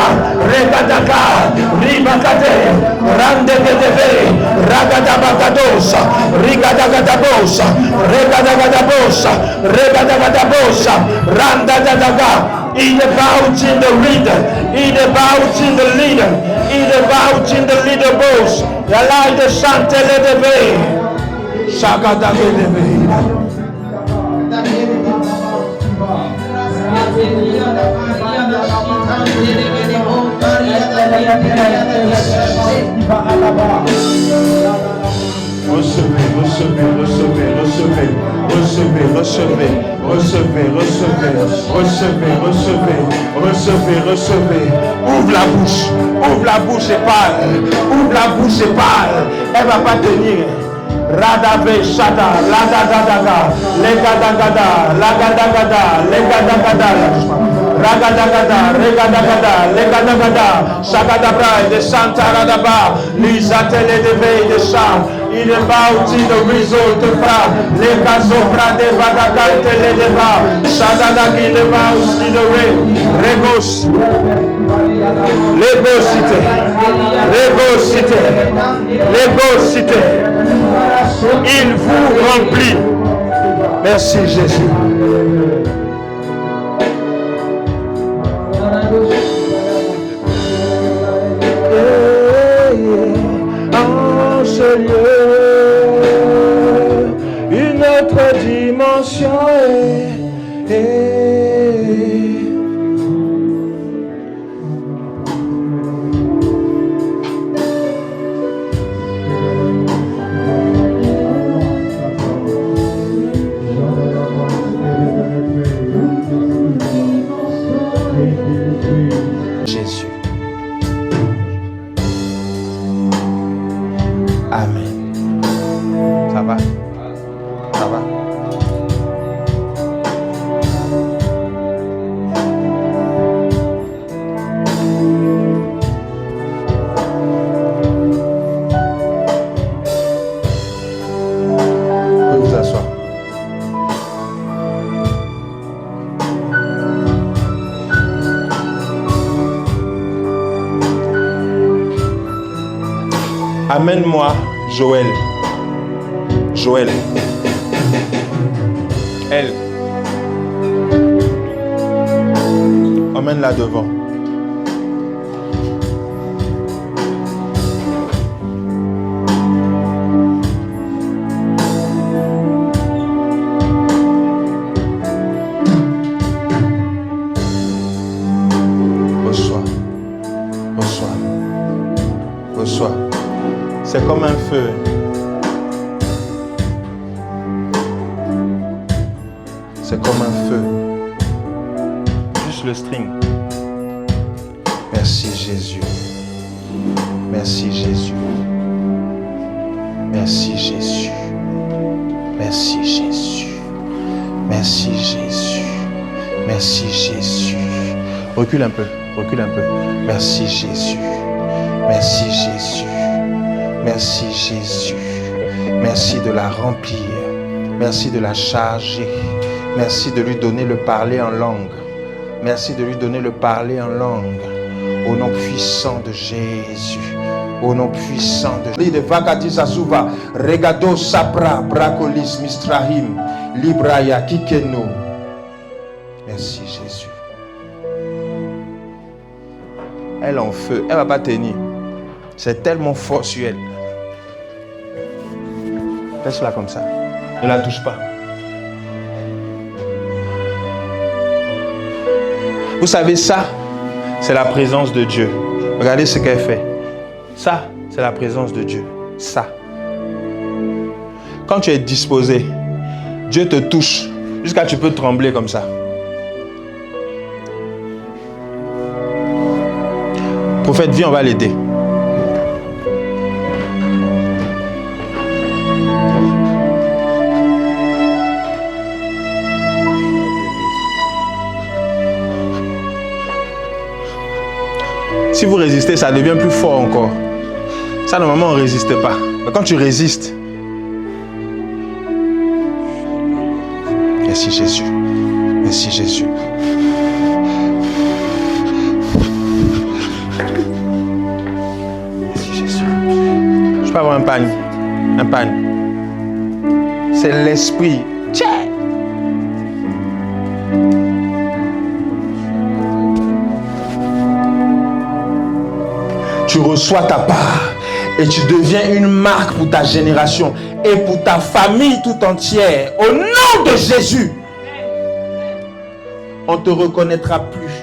Regadaga, Ribakade, Randegedeve, Ragadabagadosa, Rigadagadabosa, Regadagadabosa, Regadagadabosa, Randadadaga, in the bout in the leader, in the bout in the leader, in the bout in the leader boss, the light the Chantele de Ve, Shagadagedeve. recevez, recevez, recevez, recevez, recevez, recevez, recevez, recevez, recevez, recevez, recevez, recevez. Ouvre la bouche et parle. Ouvre la bouche et parle. Elle va pas tenir. Radabe Shada, Lagadagada, Legadagada, Lagadagada, Legadagada, Ragadagada, Regadagada, Legadagada, Shagadabra, de Santaradaba, Lisatele de Veille de Cham, il est bauti de result de Fra, les Casopra de Vadagal Tele de Ba, Shadadagi de Baus de Re, Regos, Légosité, Légosité, Légosité. Il vous remplit. Merci Jésus. En ce lieu, une autre dimension Jésus. Amen. Ça va? Ça va? Vous pouvez vous asseoir. Amène-moi Joël. Joël. Elle. Emmène-la devant. Reçois. Reçois. Reçois. C'est comme un feu. C'est comme un feu. Juste le string. Merci Jésus. Merci Jésus. Merci Jésus. Merci Jésus. Merci Jésus. Merci Jésus. Recule un peu. Recule un peu. Merci Jésus. Merci Jésus. Merci Jésus. Merci de la remplir. Merci de la charger. Merci de lui donner le parler en langue. Merci de lui donner le parler en langue. Au nom puissant de Jésus. Au nom puissant de Jésus. De Vagati Asuva, Regado Sapra, Bracolis Mistrahim, Libraya Kikeno. Merci Jésus. Elle est en feu. Elle ne va pas tenir. C'est tellement fort sur elle. Laisse-la comme ça. Ne la touche pas. Vous savez, ça, c'est la présence de Dieu. Regardez ce qu'elle fait. Ça, c'est la présence de Dieu. Ça. Quand tu es disposé, Dieu te touche jusqu'à ce que tu peux trembler comme ça. Prophète, viens, on va l'aider. Si vous résistez, ça devient plus fort encore. Ça, normalement, on ne résiste pas. Mais quand tu résistes, merci Jésus. Merci Jésus. Merci Jésus. Je peux avoir un pagne. Un pagne. C'est l'esprit. Tiens. Tu reçois ta part et tu deviens une marque pour ta génération et pour ta famille tout entière. Au nom de Jésus, on ne te reconnaîtra plus.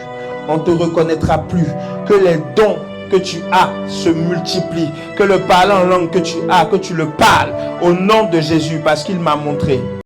On ne te reconnaîtra plus que les dons que tu as se multiplie. Que le parler en langue que tu as, que tu le parles au nom de Jésus parce qu'il m'a montré.